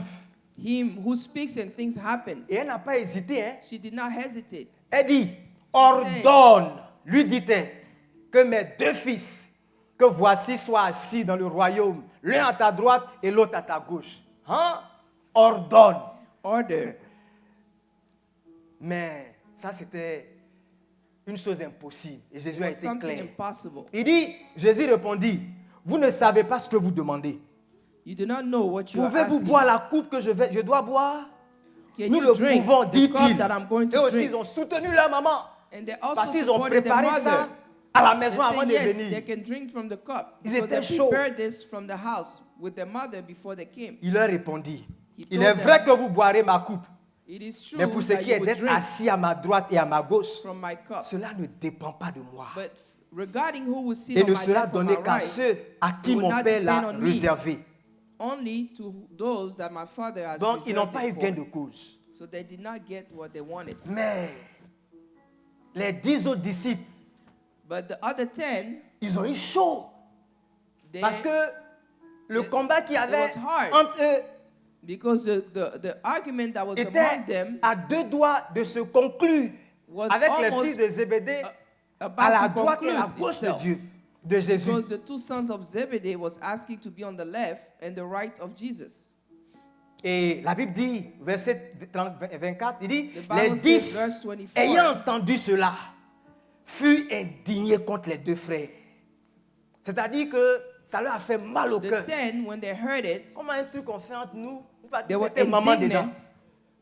Him who speaks and things happen. Et elle n'a pas hésité. Hein? She did not hesitate. Elle dit, ordonne, lui dit-elle, que mes 2 fils, que voici soient assis dans le royaume, l'un à ta droite et l'autre à ta gauche. Hein? Ordonne. Order. Mais ça, c'était une chose impossible. Et Jésus It a was été something clair. impossible. Il dit, Jésus répondit, vous ne savez pas ce que vous demandez. You do not know what you are Pouvez-vous asking. boire la coupe que je dois boire? Can Nous you le drink pouvons, the dit-il. cup that I'm going Et to aussi, drink? ils ont soutenu leur maman. And they also Parce qu'ils ont supported their préparé ça mother. à la They maison avant said de yes, venir. they can drink from the cup. Ils Because étaient they chauds. prepared this from the house with their mother before they came. Il leur répondit, He il told est vrai them, que vous boirez ma coupe, It is true mais pour ce that qui you est will d'être drink assis à ma droite et à ma gauche, from my cup. cela ne dépend pas de moi. But regarding who will sit Et on ne my sera left or donné my qu'à right, ceux à qui it will mon not Père l'a depend on me. réservé. only to those that my father has Donc, ils n'ont reserved pas eu it gain for. de cause. So they did not get what they wanted. Mais les 10 autres disciples, But the other 10, ils ont eu chaud. they, Parce que le combat qu'il y avait was hard. entre eux because the argument that was among était them à 2 doigts de se conclure was avec les almost fils de Zébédée about à la to droite et à la conclude gauche de itself. Dieu, de Jésus. Because the 2 sons of Zebedee was asking to be on the left and the right of Jesus. Et la Bible dit, verset 24, il dit, The Bible les says, 10, verse 24, ayant entendu cela, furent indignés contre les 2 frères. C'est-à-dire que ça leur a fait mal au The cœur. 10, when they heard it, Comment un truc qu'on fait entre nous, on va they were mettre maman dedans indignant.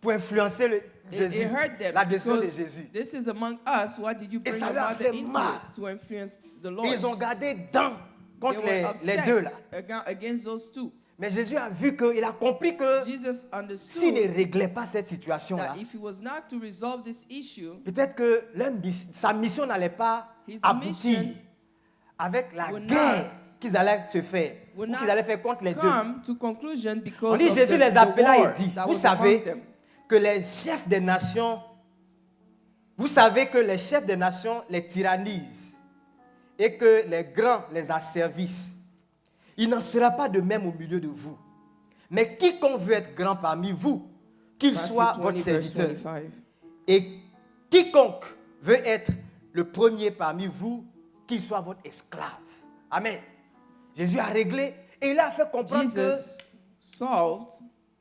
pour influencer Jésus, It hurt them la décision de because Jésus. this is among us. Why did you bring ça your leur a mother fait into mal. it to influence the Et Lord? ils ont gardé dents They contre were les upset deux là. against those 2. Mais Jésus a vu qu'il a compris que Jesus s'il understood ne réglait pas cette situation-là, that if he was not to resolve this issue, peut-être que sa mission n'allait pas His aboutir mission avec la would guerre not- qu'ils allaient se faire, ou would qu'ils not allaient faire contre les deux. come to conclusion On because dit of Jésus the les appela war et dit, that vous was among savez them. que les chefs des nations, vous savez que les chefs des nations les tyrannisent et que les grands les asservissent. Il n'en sera pas de même au milieu de vous. Mais quiconque veut être grand parmi vous, qu'il Matthew soit 20, votre verse serviteur. 25. Et quiconque veut être le premier parmi vous, qu'il soit votre esclave. Amen. Jésus a réglé et il a fait comprendre que Jesus solved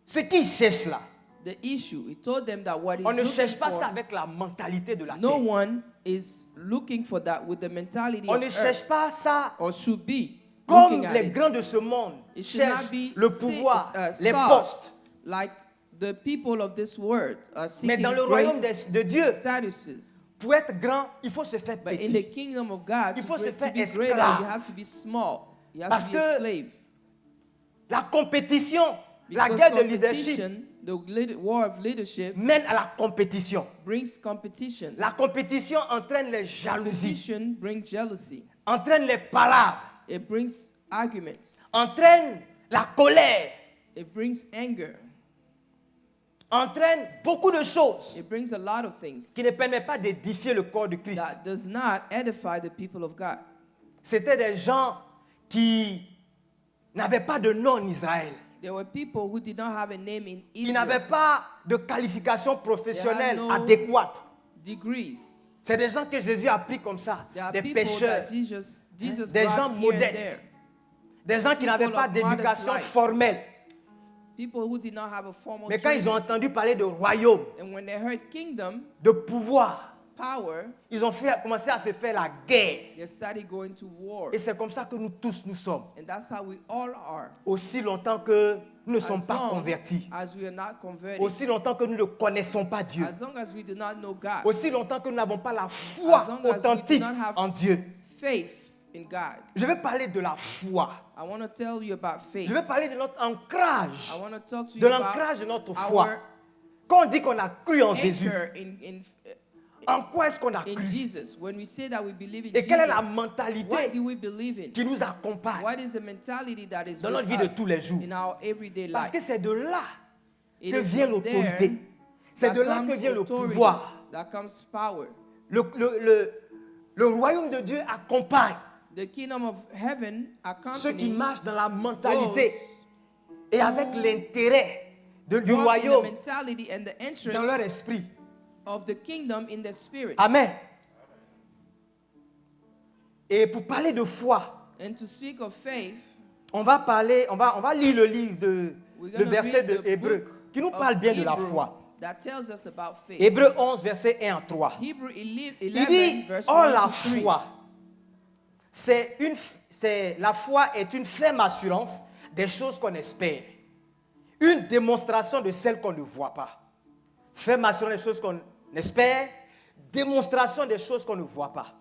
ce qu'il cherche là, the issue. He told them that what he's on ne looking cherche pas for, ça avec la mentalité de la no terre. one is looking for that with the mentality On of ne earth, cherche pas ça or should be comme looking at les it. grands de ce monde It should not cherchent be le pouvoir, les sought postes. like the people of this world are Mais seeking dans le great royaume de Dieu, statuses. pour être grand, il faut se faire But in the petit. kingdom of God, Il faut se to faire be greater, esclave. you have to be small. You have Parce to be a que slave. La compétition, la Because guerre de leadership competition, the war of leadership, mène à la compétition. brings competition. La compétition entraîne les jalousies, Competition brings jealousy. entraîne les palabres, It brings arguments. entraîne la colère, It brings anger. entraîne beaucoup de choses It brings a lot of things qui ne permettent pas d'édifier le corps de Christ. that does not edify the people of God. C'était des gens qui n'avaient pas de nom en Israël. There were people who did not have a name in Ils n'avaient Israel, pas de qualification professionnelle no- adéquate. degrees. C'est des gens que Jésus a pris comme ça, There are des people pêcheurs, that Jesus des brought gens here and modestes, there. des gens qui n'avaient People pas of modest d'éducation life. formelle. People who did not have a formal Mais quand ils ont training. entendu parler de royaume, And when they heard kingdom, de pouvoir, power, ils ont commencé à se faire la guerre. they started going to war. Et c'est comme ça que nous tous nous sommes. And that's how we all are. Aussi longtemps que nous ne sommes As pas long convertis. as we are not converted. Aussi longtemps que nous ne connaissons pas Dieu. As long as we do not know God. Aussi longtemps que nous n'avons pas la foi As long as we authentique do not have en Dieu. Faith in God. Je vais parler de la foi. I want to tell you about faith. Je vais parler de notre ancrage. I want to talk to De you about l'ancrage de notre our foi. Quand on dit qu'on a cru en Jésus, anchor en quoi est-ce qu'on a in cru? Jesus. When we say that we believe in Et quelle est la Jesus, mentalité what do we believe in? qui nous accompagne What is the mentality that is dans with notre vie de us tous les jours? in our everyday Parce life? que c'est de là It que is vient from l'autorité. there C'est that de là comes que vient le authority, pouvoir. that comes power. Le royaume de Dieu accompagne The kingdom of heaven ceux qui accompanies marchent dans la mentalité et avec l'intérêt du walk in the royaume mentality and the interest dans leur esprit. of the kingdom in the spirit. Amen. Et pour parler de foi, And to speak of faith, on va lire le livre we're le going to verset read de the Hébreu book qui nous of parle bien de la Hebrew foi. that tells us about faith. Hébreu 11, verset 1 à 3. Hebrew 11, Il dit, verse oh 1 la to 3. foi, la foi est une ferme assurance des choses qu'on espère. Une démonstration de celles qu'on ne voit pas. Ferme assurance des choses qu'on espère, démonstration des choses qu'on ne voit pas.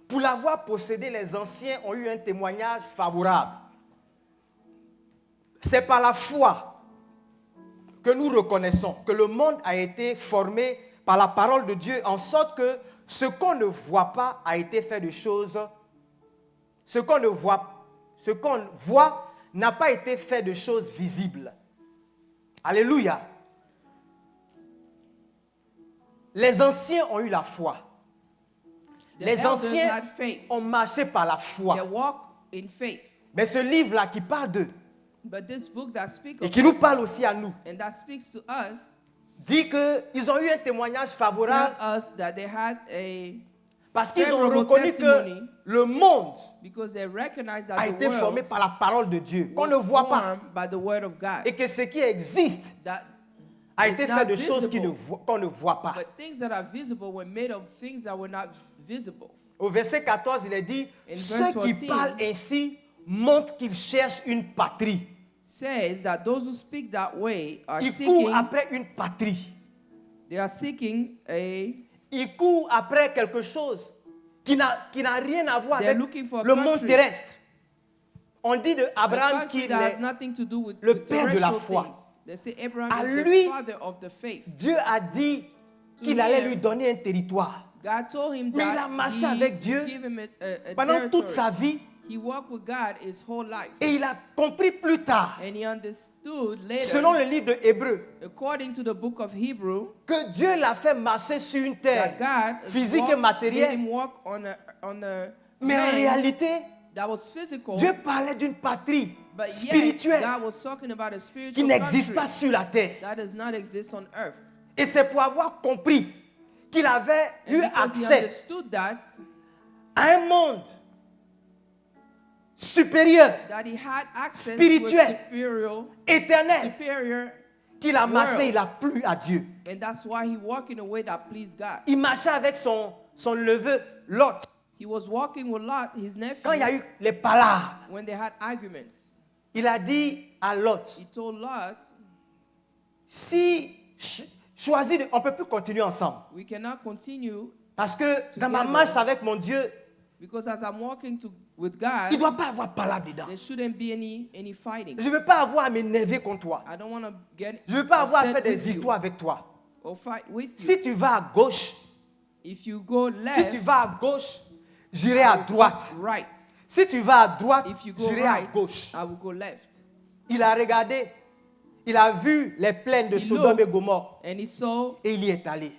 Pour l'avoir possédé, les anciens ont eu un témoignage favorable. C'est par la foi que nous reconnaissons que le monde a été formé par la parole de Dieu, en sorte que ce qu'on ne voit pas a été fait de choses. Ce qu'on voit n'a pas été fait de choses visibles. Alléluia. Les anciens ont eu la foi. The Les elders anciens had faith. ont marché par la They foi. walk in faith. Mais ce livre-là qui parle d'eux But this book that speaks et of qui nous parle aussi à nous, and that speaks to us dit qu'ils ont eu un témoignage tell favorable us that they had a parce qu'ils ont favorable reconnu que testimony le monde because they recognize a that the été formé world par la parole de Dieu, qu'on ne was voit pas, formed by the word of God. et que ce qui existe That a is été not fait de choses visible, qu'on ne voit pas. but things that are visible were made of things that were not visible. Au verset 14, il est dit, In ceux verse qui 14, parlent ainsi montrent qu'ils cherchent une patrie. Says that those who speak that way are Ils courent seeking, après une patrie. they are seeking a, Ils courent après quelque chose qui n'a rien à voir They're avec looking for a le monde country. terrestre. On dit de a Abraham country qu'il that has est... nothing to do with le with père de la terrestrial foi. things. They say Abraham À is lui, the father of the faith. Dieu a dit qu'il To allait him, lui donner un territoire. God told him Mais il a that marché he avec Dieu would give him a pendant toute territory. sa vie He walked with God his whole life. et il a compris plus tard, And he understood later, selon le livre de Hébreu, according to the book of Hebrew, que Dieu l'a fait marcher sur une that terre God physique et made matérielle. him walk on a Mais en land, réalité, that was physical, Dieu parlait d'une patrie but yet spirituelle God was talking about a qui spiritual n'existe country pas sur la terre. that does not exist on earth. Et c'est pour avoir compris qu'il avait And eu because he accès understood that, à un monde supérieur, that he had access spirituel, to éternel, superior, qu'il a marché, world. il a plu à Dieu. and that's why he walked in a way that pleased God. Il marchait avec son neveu Lot. He was walking with Lot, his nephew, Quand il y a eu les palabres, when they had arguments. il a dit à Lot, He told Lot, si choisis, on ne peut plus continuer ensemble. we cannot continue Parce que dans ma Together. marche avec mon Dieu, because as I'm walking with il God, ne doit pas avoir palabre dedans. there shouldn't be any fighting. Je ne veux pas avoir à m'énerver contre toi. I don't want to get Je ne veux pas avoir à upset faire des with you histoires avec toi. or fight with you. Si tu vas à gauche, If you go si left, tu vas à gauche, j'irai à droite. right. Si tu vas à droite, If you go j'irai à right, gauche. I will go left. Il a regardé, il a vu les plaines de He Sodome et looked Gomorrhe and he saw et il y est allé.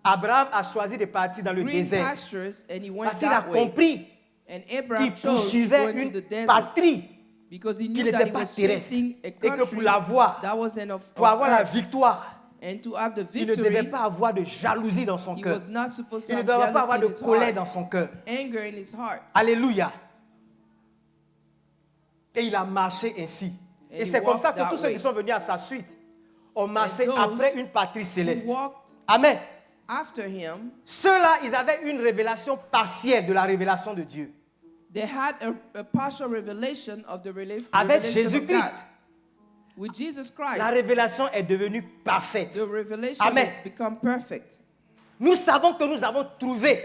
Abraham a choisi de partir dans le green désert pastures and he went parce qu'il a that way. compris And qu'il Abraham chose to go poursuivait into une the desert patrie because he qui knew that n'était he pas was terrestre chasing a et que pour country l'avoir, that wasn't of pour avoir la earth. victoire, And to have the il ne devait victory, pas avoir de jalousie dans son he cœur. was not supposed to Il ne have devait pas jealousy avoir in de his colère heart, dans son cœur. anger in his heart. Alléluia. Et il a marché ainsi. And Et he c'est comme ça walked que that tous ceux way. qui sont venus à sa suite ont marché those après une patrie Who céleste. walked Amen. after him, Ceux-là, ils avaient une révélation partielle de la révélation de Dieu. they had a partial revelation of the Avec revelation of God. Jésus-Christ, With Jesus Christ, la révélation est devenue parfaite. the revelation Amen. has become perfect. Nous savons que nous avons trouvé,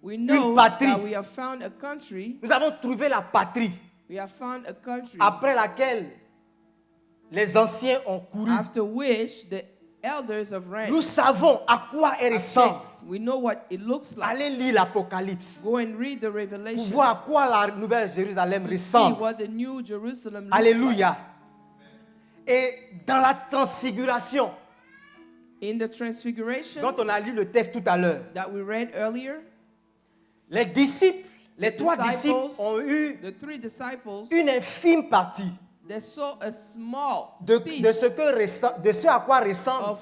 We know patrie. that we have found a country, nous avons trouvé la patrie we have found a country après laquelle les anciens ont couru. after which the elders of ran. Nous savons à quoi elle have ressemble. chased. We know what it looks like. Allez lire l'Apocalypse Go and read the pour revelation voir à quoi la nouvelle Jérusalem to see ressemble. what the new Jerusalem looks Alléluia. Et dans la transfiguration, like. In the transfiguration dont on a lu le texte tout à l'heure, that we read earlier, les disciples, les trois disciples disciples, ont eu the three disciples, une infime partie they saw a small de piece ce à quoi ressemble of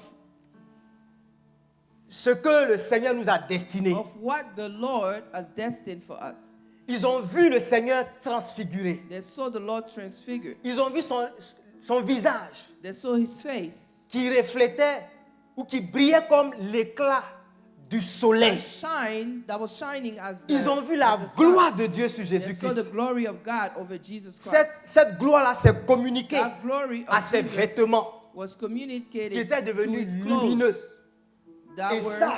ce que le Seigneur nous a destiné. of what the Lord has destined for us. Ils ont vu le Seigneur transfiguré. They saw the Lord transfigured. Ils ont vu son visage They saw his face qui reflétait ou qui brillait comme l'éclat du soleil. that was shining as the, Ils ont vu la as the sun. gloire de Dieu sur They saw the Jésus-Christ. glory of God over Jesus Christ. Cette gloire-là s'est communiquée That glory à of ses Jesus vêtements was communicated qui étaient to devenus his lumineux. clothes that Et were, ça,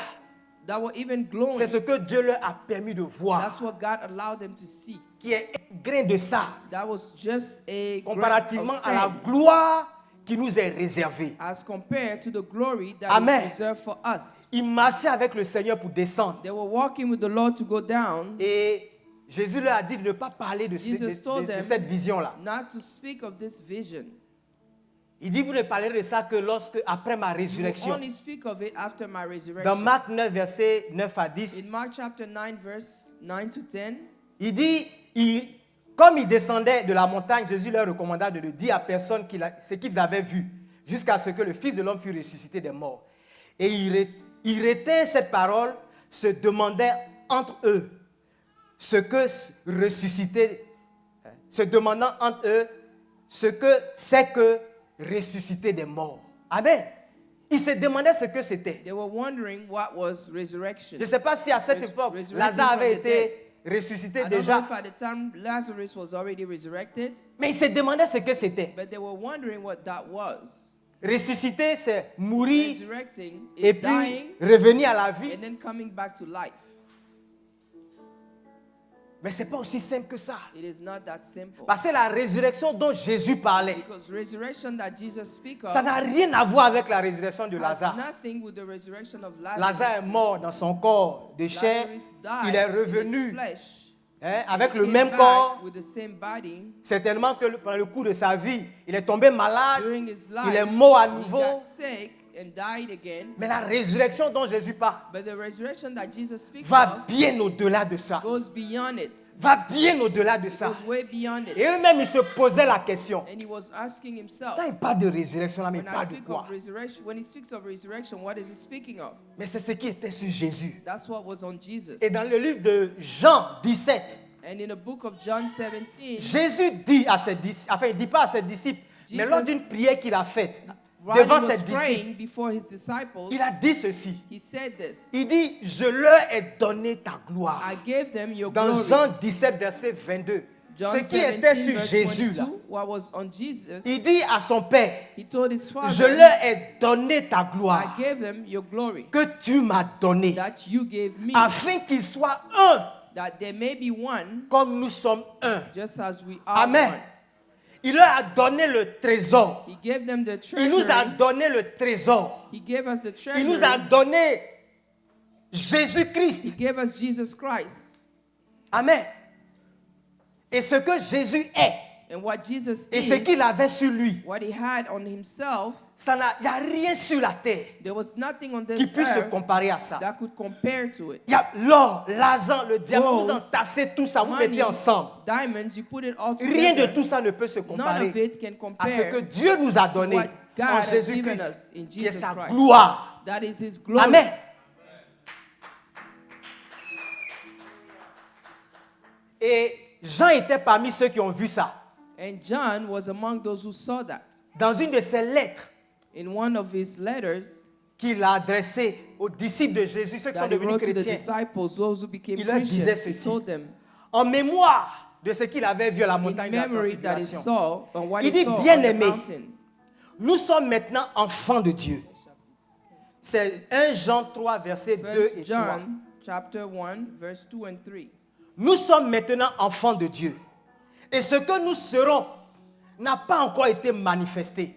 that were even glowing. c'est ce que Dieu leur a permis de voir, That's what God allowed them to see. qui est un grain de ça, That was just a grain comparativement of à la sand gloire qui nous est réservée. as compared to the glory that Amen. is reserved for us. Ils marchaient avec le Seigneur pour descendre. They were walking with the Lord to go down, Et Jésus leur a dit de ne pas parler de cette vision-là. not to speak of this vision. Il dit, vous ne parlerez de ça que après ma You will résurrection. only speak of it after my Dans resurrection. Marc 9, versets 9 à 10, In Mark chapter 9, verse 9 to 10, il dit, comme ils descendaient de la montagne, Jésus leur recommanda de ne dire à personne ce qu'ils avaient vu, jusqu'à ce que le Fils de l'homme fût ressuscité des morts. Et ils retinrent cette parole, se demandaient entre eux ce que ressusciter, se demandant entre eux ce que c'est que ressusciter des morts. Amen. Ils se demandaient ce que c'était. they were wondering what was resurrection. Je ne sais pas si à cette époque, resurrecting Lazare from avait the été ressuscité I don't know déjà, if at the time Lazarus was already resurrected, mais ils se demandaient ce que c'était. but they were wondering what that was. Ressusciter, c'est mourir Resurrecting et is puis dying revenir à la vie. and then coming back to life. Mais ce n'est pas aussi simple que ça. It is not that simple. Parce que la résurrection dont Jésus parlait, Because resurrection that Jesus speaks of ça n'a rien à voir avec la résurrection de has Lazare. nothing with the resurrection of Lazarus. Lazare est mort dans son corps de chair. Lazarus died Il est in his revenu flesh. avec He le came même back corps. with the same body. Certainement que pendant le cours de sa vie, il est tombé malade. During his life, Il est mort à he nouveau. got sick. and died again. Mais la résurrection dont Jésus parle But the resurrection that Jesus speaks va of bien au-delà de ça. goes beyond it. Va bien au-delà de ça. Goes way beyond it. Et eux-mêmes, ils se posaient la question. And he was asking himself, Quand il parle de résurrection, là, mais il when I parle de speak quoi? of resurrection, when he speaks of resurrection, what is he speaking of? Mais c'est ce qui était sur Jésus. That's what was on Jesus. Et dans le livre de Jean 17, And in the book of John 17, Jésus dit à ses disciples, enfin il ne dit pas à ses disciples, mais lors d'une prière qu'il a faite while he devant was ses disciples, praying before his disciples, il a dit ceci. he said this, Il dit, je leur ai donné ta gloire. I gave them your Dans glory. Jean 17, verset 22, John ce qui 17, était sur verse Jésus, là, 22, what was on Jesus, il dit à son Père, he told his je father, leur ai donné ta I gloire gave them your glory que tu m'as donnée, that you gave me, afin qu'ils soient un that there may be one, comme nous sommes un. just as we are Amen. one. Il leur a donné le trésor. He gave them the Il nous a treasure. donné le trésor. He gave us the Il nous a treasure. donné He Jésus-Christ. gave us Jesus Christ. Amen. Et ce que Jésus est, And what Jesus et ce is, qu'il avait sur lui, what he had on himself, il n'y a rien sur la terre there was nothing on qui this puisse se earth comparer à ça. that could compare to it. Il y a l'or, l'argent, le diamant, Gold, vous entassez tout ça, vous Money, mettez ensemble. diamonds, you put it all Rien de together. tout ça ne peut se None comparer of it can à ce que compare Dieu nous a donné what God en has given Jésus-Christ, us in qui est Jesus sa Christ. gloire. That is his glory. Amen. Et Jean était parmi ceux qui ont vu ça. And John was among those who saw that. Dans une de ses lettres In one of his letters qu'il a adressées aux disciples de Jésus, ceux qui sont that he devenus wrote to the chrétiens, disciples, those who became il leur disait Christians, he ceci. told them, en mémoire de ce qu'il avait vu à la in montagne de la memory that he transfiguration. saw, and what Il he dit, saw on the bien-aimé, mountain. nous sommes maintenant enfants de Dieu. C'est 1 Jean 3, versets 2 et 3. First John chapter 1, verse 2 and 3. Nous sommes maintenant enfants de Dieu. Et ce que nous serons n'a pas encore été manifesté.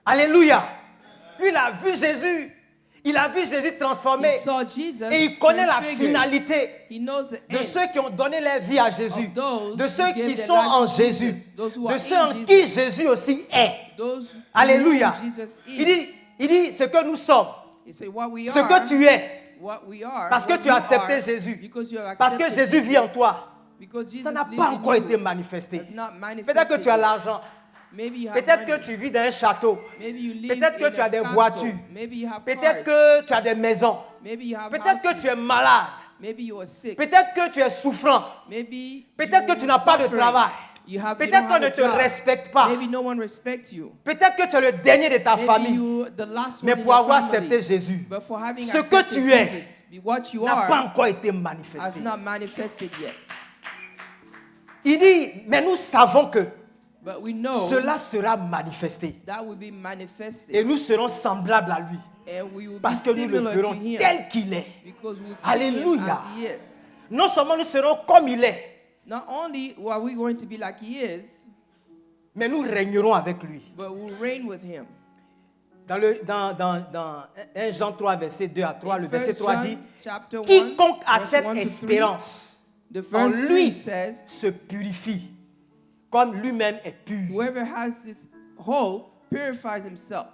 Alléluia. Lui, il a vu Jésus. Il a vu Jésus transformé. He saw Jesus Et il connaît la transfigured. finalité He knows the de end ceux qui ont donné leur vie à Jésus. of those De ceux who gave qui their sont life en to Jésus. Jesus, those who De are ceux in en qui Jesus, Jésus aussi est. those who Alléluia. know who Jesus Il is. dit ce que nous sommes. He said, what we Ce are, que tu es. what we are, Parce que what tu as you accepté are, Jésus. because you have Parce que accepted Jésus vit en Jesus, toi. because Jesus Ça n'a lives pas in encore you. été manifesté. It's not manifested Peut-être que tu as yet. l'argent. Maybe you have Peut-être money. que tu vis dans un château. Maybe you live Peut-être que in tu as a des castle. voitures. Maybe you have Peut-être cars. que tu as des maisons. Maybe you have Peut-être que houses. tu es malade. Maybe you are sick. Peut-être que tu es souffrant. Maybe Peut-être que tu n'as pas de suffering. travail. You don't Peut-être have qu'on a ne te job. respecte pas. Maybe no one respects you. Peut-être que tu es le dernier de ta Maybe famille. you the last Mais one in pour your avoir family. accepté Jésus, But for having ce que accepted tu es Jesus, what you n'a pas are encore été has manifesté. not manifested yet. Il dit, mais nous savons que But we know cela sera manifesté. that will be manifested. Et nous serons semblables à lui. And we will Parce be que nous le similar to verrons him. tel qu'il est. Because we'll see Alléluia. him as he is. Non seulement nous serons comme il est, Not only are we going to be like he is, mais nous régnerons avec lui. but we'll reign with him. Dans 1 Jean 3, verset 2 à 3, le verset 3 dit, chapter 1, quiconque a verse cette 1 to 3, espérance the en verse 3 lui says, se purifie, comme lui-même est pur. whoever has this hope purifies himself.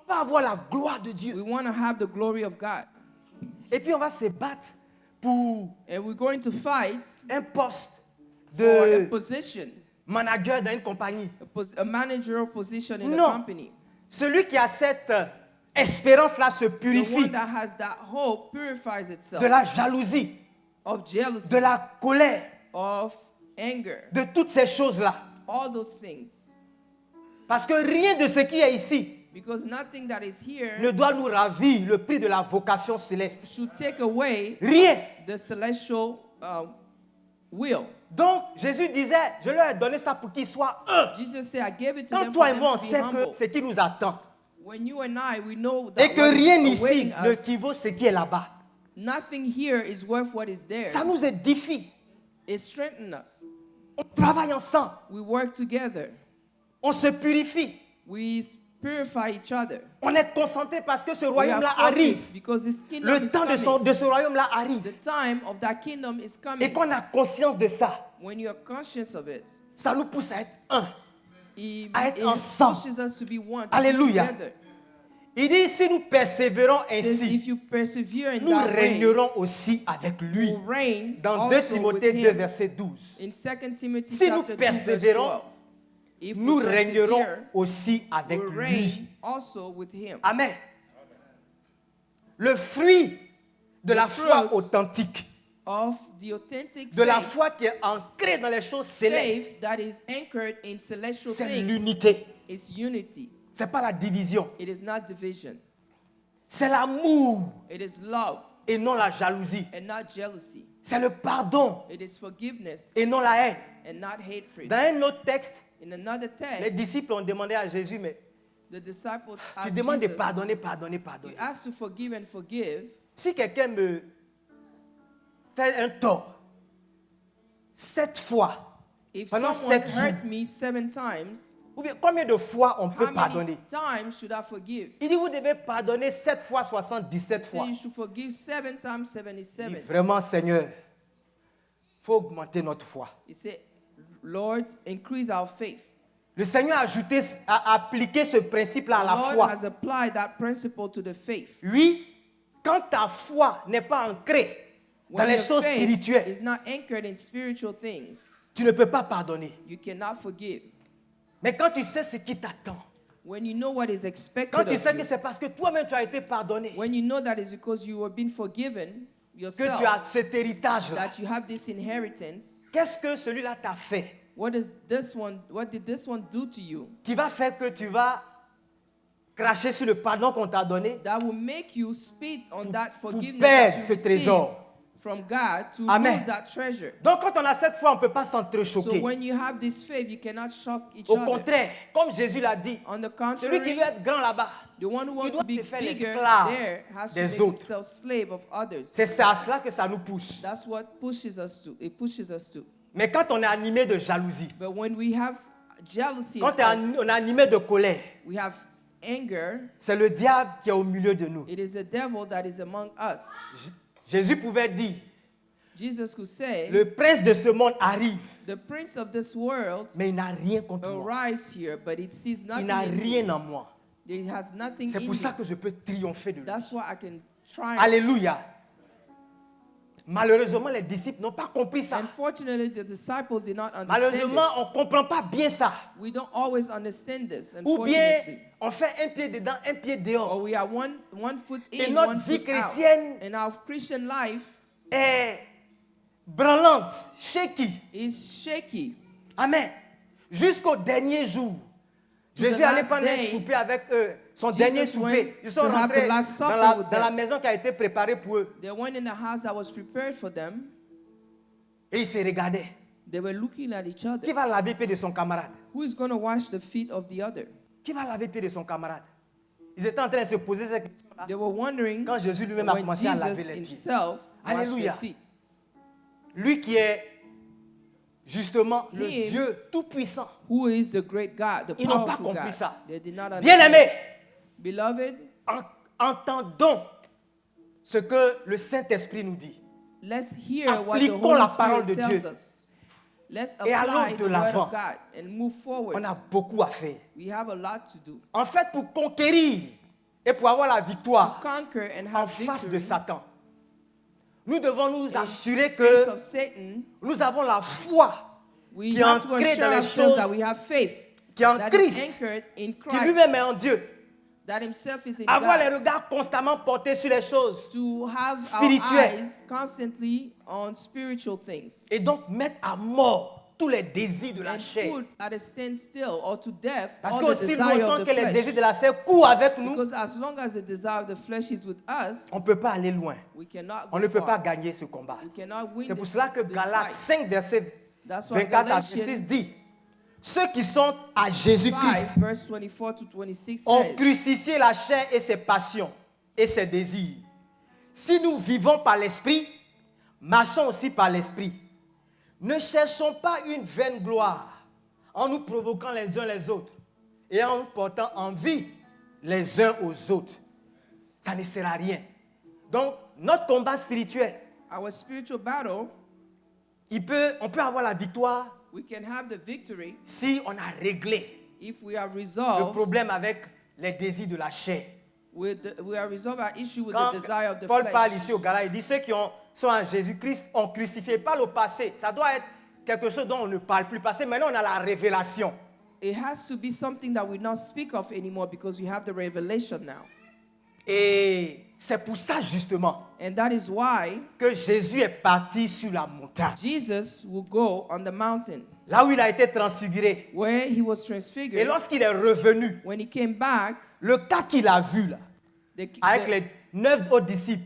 On va avoir la gloire de We Dieu. want to have the glory of God. Et puis on va se battre pour And we're going to fight un poste for a de position, manager dans une compagnie. a managerial position in Non. a company. Celui qui a cette espérance-là se The purifie one that has that hope purifies itself de la jalousie, of jealousy, de la colère, of anger, de toutes ces choses-là. all those things. Parce que rien de ce qui est ici Because nothing that is here ne doit nous ravir le prix de la vocation céleste. should take away Rien. the celestial will. Donc, Jésus disait, je leur ai donné ça pour qu'ils soient un. Jesus said, I gave it to Quand them toi for et moi, on them to be sait humble. que ce qui nous attend, When you and I, we know et that que what rien is ici awaiting ne us, équivaut ce qui est là-bas, nothing here is worth what is there. ça nous édifie. It strengthens us. On travaille ensemble, We work together. on se purifie, We purify each other. on est concentré parce que ce We are royaume-là arrive. focused because this kingdom Le is temps de coming. ce royaume-là arrive. The time of that kingdom is Et coming. qu'on a conscience de ça, When you're conscious of it, ça nous pousse à être un. it, À être it ensemble. pushes us to be one. To be Alléluia. together. Il dit, si nous persévérons It says, ainsi, if you persevere in nous that way, régnerons aussi avec lui. you will reign Dans 2 also Timothée with 2, him. verset 12. In 2 Timothy Si nous chapter 2, verse persévérons, 12, if nous we régnerons persevere, aussi avec we'll lui. reign also with him. Amen. Le fruit de la foi fruit authentique, Of the authentic de la faith, foi qui est ancrée dans les choses célestes, faith that is anchored in celestial c'est things, l'unité. is unity. Ce n'est pas la division. It is not division. C'est l'amour It is love et non la jalousie. and not jealousy. C'est le pardon It is forgiveness et non la haine. and not hatred. Dans un autre texte, In another les text, disciples ont demandé à Jésus, mais the disciples tu asked demandes de Jesus, pardonner, pardonner, pardonner. you ask to forgive and forgive. Si quelqu'un me fait un tort 7 fois, If pendant someone 7 jours, hurt me 7 times, ou bien combien de fois on peut how many pardonner? times should I forgive? Il dit, vous devez pardonner 7 fois 77 Say fois. you should forgive 7 times Il dit, 77. vraiment, Seigneur, il faut augmenter notre foi. He said, Lord, increase our faith. Le Seigneur a appliqué ce principe-là à The la Lord foi. has applied that principle to the faith. Oui, quand ta foi n'est pas ancrée dans When les your choses faith spirituelles, is not anchored in spiritual things, tu ne peux pas pardonner. you cannot forgive. Mais quand tu sais ce qui t'attend, When you know what is quand expected tu of sais que you, c'est parce que toi-même tu as été pardonné when you know that is because you have been forgiven que yourself, tu as cet héritage-là, that you have this inheritance, qu'est-ce que celui-là t'a fait what did this one do to you qui va faire que tu vas cracher sur le pardon qu'on t'a donné that will make you spit on that pour forgiveness perdre that ce you receive trésor? from God to Amen. lose that treasure? Donc quand on a cette foi, on ne peut pas So s'entrechoquer. when you have this faith, you cannot shock each Au other. contraire, comme Jésus l'a dit, On the celui qui contrary, veut être grand là-bas, the one who il wants doit to be se faire bigger l'esclave there has to des make autres. himself slave of others. c'est à cela que ça nous pousse. That's what pushes us to. It pushes us to. Mais quand on est animé de jalousie, But when we have jealousy, quand in us, on est animé de colère, we have anger. c'est le diable qui est au milieu de nous. It is the devil that is among us. Jésus pouvait dire, Jesus could say, le prince de ce monde arrive, the prince of this world mais il n'a rien contre moi. arrives here, but it sees Il nothing n'a in me. rien en moi. It has nothing C'est in pour ça me. que je peux triompher de lui. That's why I can triumph. Alléluia. Malheureusement, les disciples n'ont pas compris ça. Unfortunately, the disciples did not understand Malheureusement, this. on ne comprend pas bien ça. We don't always understand this, Ou bien, unfortunately. on fait un pied dedans, un pied dehors. Or we are one foot Et in, notre one vie foot out. chrétienne And our Christian life est branlante, shaky. is shaky. Amen. Jusqu'au dernier jour. To Jésus the allait last prendre un day, souper avec eux, son Jesus dernier went souper. Ils sont to have rentrés the last supper dans with la them. maison qui a été préparée pour eux. They went in the house that was prepared for them. Et ils se regardaient. They were looking at each other. Qui va laver les pieds de son camarade? Who is going to wash the feet of the other? Qui va laver les pieds de son camarade? Ils étaient en train de se poser cette question-là. They were wondering Quand Jésus lui-même a when commencé à laver Jesus les pieds. himself washed Alléluia. their feet. Lui qui est justement le Him. Dieu tout-puissant. Who is the great God, the Ils n'ont pas powerful compris God? ça. They did not understand. Bien-aimés, Beloved, entendons ce que le Saint-Esprit nous dit. let's hear what the Appliquons la Holy parole Spirit de tells Dieu. us. Let's Et allons apply de the word l'avant. of God and move forward. On a beaucoup à faire. We have a lot to do. En fait, pour conquérir et pour avoir la victoire Conquer and en have face de victory Satan, nous devons nous assurer face que of Satan. nous avons la foi We qui est have to ancrée assure dans les ourselves choses that we have faith qui est en that is Christ, anchored in qui Christ, lui-même est en Dieu. that himself is in Avoir les God, regards constamment portés sur les choses to have our spirituelles. eyes constantly on spiritual things et donc mettre à mort tous les désirs de la and chair. put at a standstill or to death Parce all the qu'aussi desire longtemps of the que les flesh. désirs de la chair courent avec nous, Because as long as the desire of the flesh is with us, on ne peut pas aller loin. we cannot On go ne peut far. pas gagner ce combat. We cannot win C'est pour this, cela que this Galates fight. 5, verset That's why 24 à 26 Galatians dit, ceux qui sont à Jésus-Christ 5, verse 24 to 26 ont says, crucifié la chair et ses passions et ses désirs. Si nous vivons par l'Esprit, marchons aussi par l'Esprit. Ne cherchons pas une vaine gloire en nous provoquant les uns les autres et en nous portant envie les uns aux autres. Ça ne sert à rien. Donc, notre combat spirituel, our spiritual battle, on peut avoir la victoire we can have the victory si on a réglé if we have le resolved problème avec les désirs de la chair. We are resolve our issue with Quand the desire of the Paul parle flesh. ici au Galates, il dit ceux qui sont en Jésus-Christ ont crucifié, pas le passé. Ça doit être quelque chose dont on ne parle plus. Parce que maintenant, on a la révélation. It has to be something that we not speak of anymore because we have the revelation now. Et c'est pour ça, justement, And that is why que Jésus est parti sur la montagne. Jesus will go on the mountain Là où il a été transfiguré. where he was Et transfigured. lorsqu'il est revenu, When he came back, le cas qu'il a vu là, avec the, les 9 autres disciples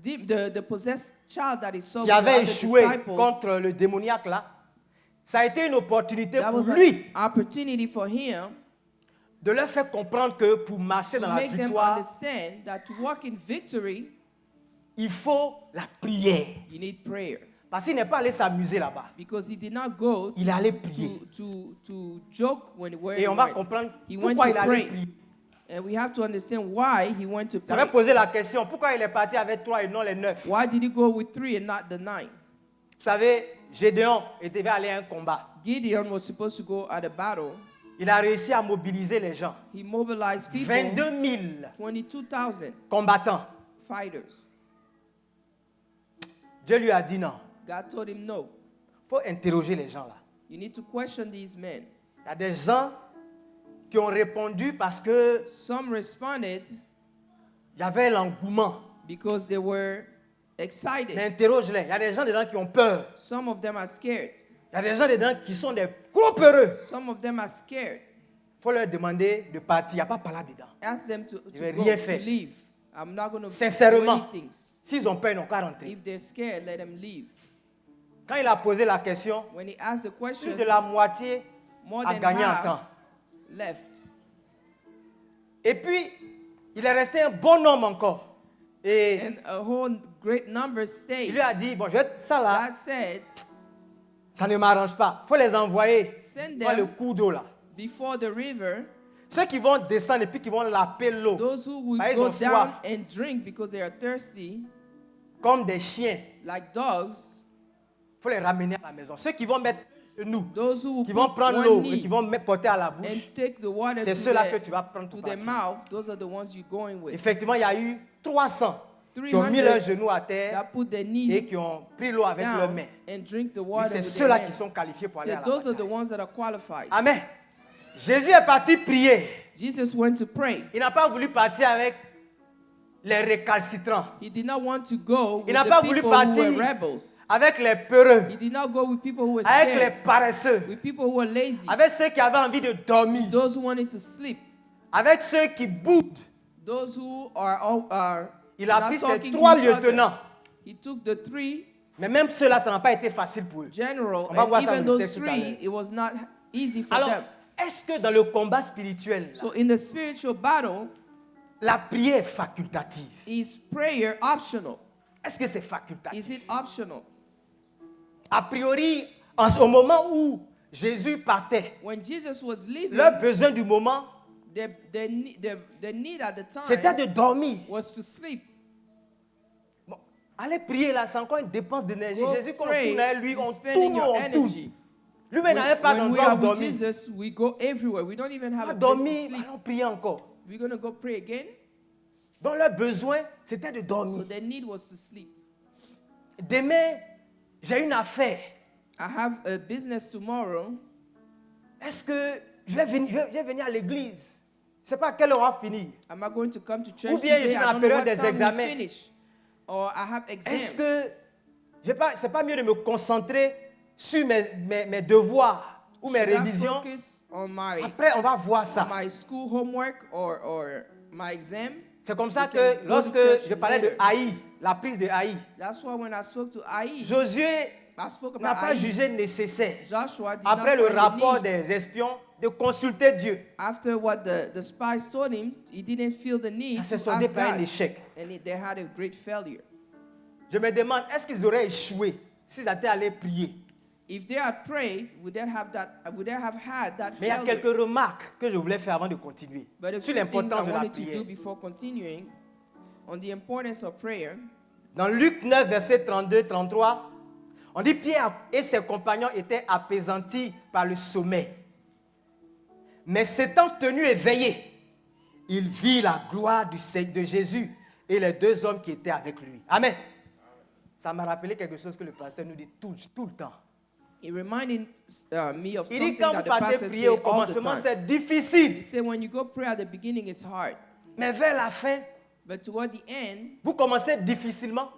the possessed child that he saw qui with the avaient other échoué disciples, contre le démoniaque là, ça a été une opportunité that pour was lui an opportunity for him de leur faire comprendre que pour marcher to dans la make them victoire, understand that to walk in victory, il faut la prière. you need prayer. Parce qu'il n'est pas allé s'amuser là-bas. Because he did not go Il est allé prier. to joke where Et he on va went. comprendre He went pourquoi to il est allé pray. prier. And we have to understand why he went to J'avais pray. posé la question, pourquoi il est parti avec 3 et non les 9? Why did he go with 3 and not the 9? Vous savez, Gédéon devait aller à un combat. Gideon was supposed to go at a battle. Il a réussi à mobiliser les gens. He mobilized people, 22 000 22,000 combattants. fighters. Dieu lui a dit non. God told him no. Il faut interroger les gens là. You need to question these men. Il y a des gens qui ont répondu parce que Some responded il y avait l'engouement. because they were Mais excited. interroge-les. Il y a des gens dedans qui ont peur. Some of them are scared. Il y a des gens dedans qui sont des gros peureux. Some of them are scared. Il faut leur demander de partir. Il n'y a pas de parler dedans. Ask them to vais go, rien to faire. leave. I'm not going to do Sincèrement. anything. S'ils ont peur, ils n'ont qu'à rentrer. If they're scared, let them leave. Quand il a posé la question, When he asked the plus question, de la moitié more a than gagné en half temps. left. Et puis, il est resté un bon homme encore. Et And a whole great number il stayed. lui a dit, bon, ça là, God said, ça ne m'arrange pas. Il faut les envoyer send dans le them cours d'eau là. before the river, Ceux qui vont descendre et puis qui vont laper l'eau, those who will Bah, ils go ont down soif. and drink because they are thirsty, comme des chiens, like dogs, il faut les ramener à la maison. Ceux qui vont mettre nous, those who will qui vont put prendre one l'eau et knee qui vont porter à la bouche, and take the water c'est to ceux-là que their, tu vas prendre to pour their partir. mouth, those are the ones you're going with. Effectivement, il y a eu 300 qui ont mis 300 leurs genoux à terre that put their et knee qui ont pris l'eau avec leurs down mains. and drink the Oui, water c'est with their ceux-là qui hands. sont qualifiés pour aller So à la those are the bataille. ones that are qualified. Amen. Jésus est parti prier. Jesus went to pray. Il n'a pas voulu partir avec les récalcitrants, He did not want to go with Il n'a the pas voulu people who partir were rebels. avec les peureux, He did not go with people who were avec les scared, paresseux, with people who were lazy, avec ceux qui avaient envie de dormir, those who wanted to sleep, avec ceux qui boudent. those who are Il a not pris ses talking to 3 each other. lieutenants. He took the 3 Mais même ceux-là, ça n'a pas été facile pour eux. general, On va voir and ça even dans le those texte tout à 3, l'heure. it was not easy for Alors, them. est-ce que dans le combat spirituel, là, So in the spiritual battle, la prière est facultative? is prayer optional? Est-ce que c'est Is it facultatif? optional? A priori, au moment où Jésus partait, When Jesus was leaving, leur besoin du moment, the need at the c'était time de dormir. was to sleep. Bon, aller prier là, c'est encore une dépense d'énergie. Go Jésus, quand on pray tourne avec lui, is on spending tourne, your on tourne. energy. Lui-même n'avait pas When we d'endroit are où with dormir. Jesus, we go everywhere. We don't even have À a place to dormir, sleep. allons prier encore. We're going to go pray again. Donc leur besoin, c'était de So dormir. their need was to sleep. Demain, j'ai une affaire. I have a business tomorrow. Est-ce que je vais venir à l'église? Je ne sais pas à quelle heure on va finir. Am I going to come to church Ou bien je today? suis I dans la don't know période what des time examens. we finish. Or I have Est-ce exams. que c'est pas mieux de me concentrer sur mes devoirs ou mes Should I révisions? focus on my, Après, on va voir on ça. my school homework or my exam? C'est comme ça We can que go to lorsque church je parlais de later. Haï, la prise de Haï, That's why when I spoke to Ai, Josué I spoke n'a about pas Ai. jugé nécessaire, Joshua did après not le find rapport the need. des espions, de consulter Dieu. After what the spies told him, he didn't feel the need Ça s'est to soldé ask par un God. échec. And they had a great failure. Je me demande, est-ce qu'ils auraient échoué s'ils étaient allés prier? If they had prayed, would they have had that Mais il y a failure? quelques remarques que je voulais faire avant de continuer But a sur few things l'importance I de la wanted to prière. do before continuing on the importance of prayer. Dans Luc 9, verset 32-33, on dit Pierre et ses compagnons étaient apaisantis par le sommeil. Mais s'étant tenus éveillés, il vit la gloire de Jésus et les deux hommes qui étaient avec lui. Amen. Ça m'a rappelé quelque chose que le pasteur nous dit tout le temps. It reminded me of Il dit something quand that vous the partez pastor prier said au all the commencement, time. c'est difficile. He said when you go pray at the beginning, it's hard. Mais vers la fin, But toward the end, vous commencez difficilement,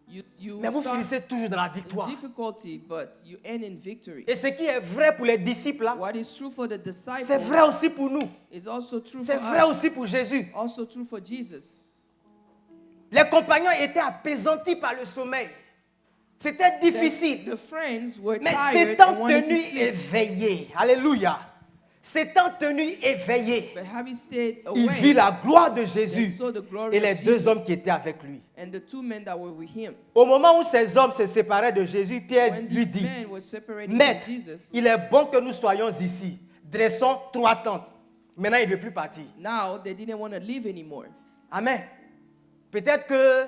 you mais vous start finissez toujours dans la in victoire. difficulty, but you end in victory. Et ce qui est vrai pour les disciples, là, What is true for the c'est disciples vrai aussi pour nous. is also true C'est for vrai us. aussi pour Jésus. Also true for Jesus. Les compagnons étaient apaisantis par le sommeil. C'était difficile. The friends were Mais tired s'étant and wanted to tenus sleep. éveillés, alléluia, s'étant tenus éveillés, But having stayed il away, vit la gloire de they Jésus saw the glory et les of deux Jesus hommes qui étaient avec lui. and the two men that were with him. Au moment où ces hommes se séparaient de Jésus, Pierre When lui these dit, men were separated from Maître, Jesus, il est bon que nous soyons ici. Dressons 3 tentes. Maintenant, il ne veut plus partir. now they didn't want to leave anymore. Amen. Peut-être que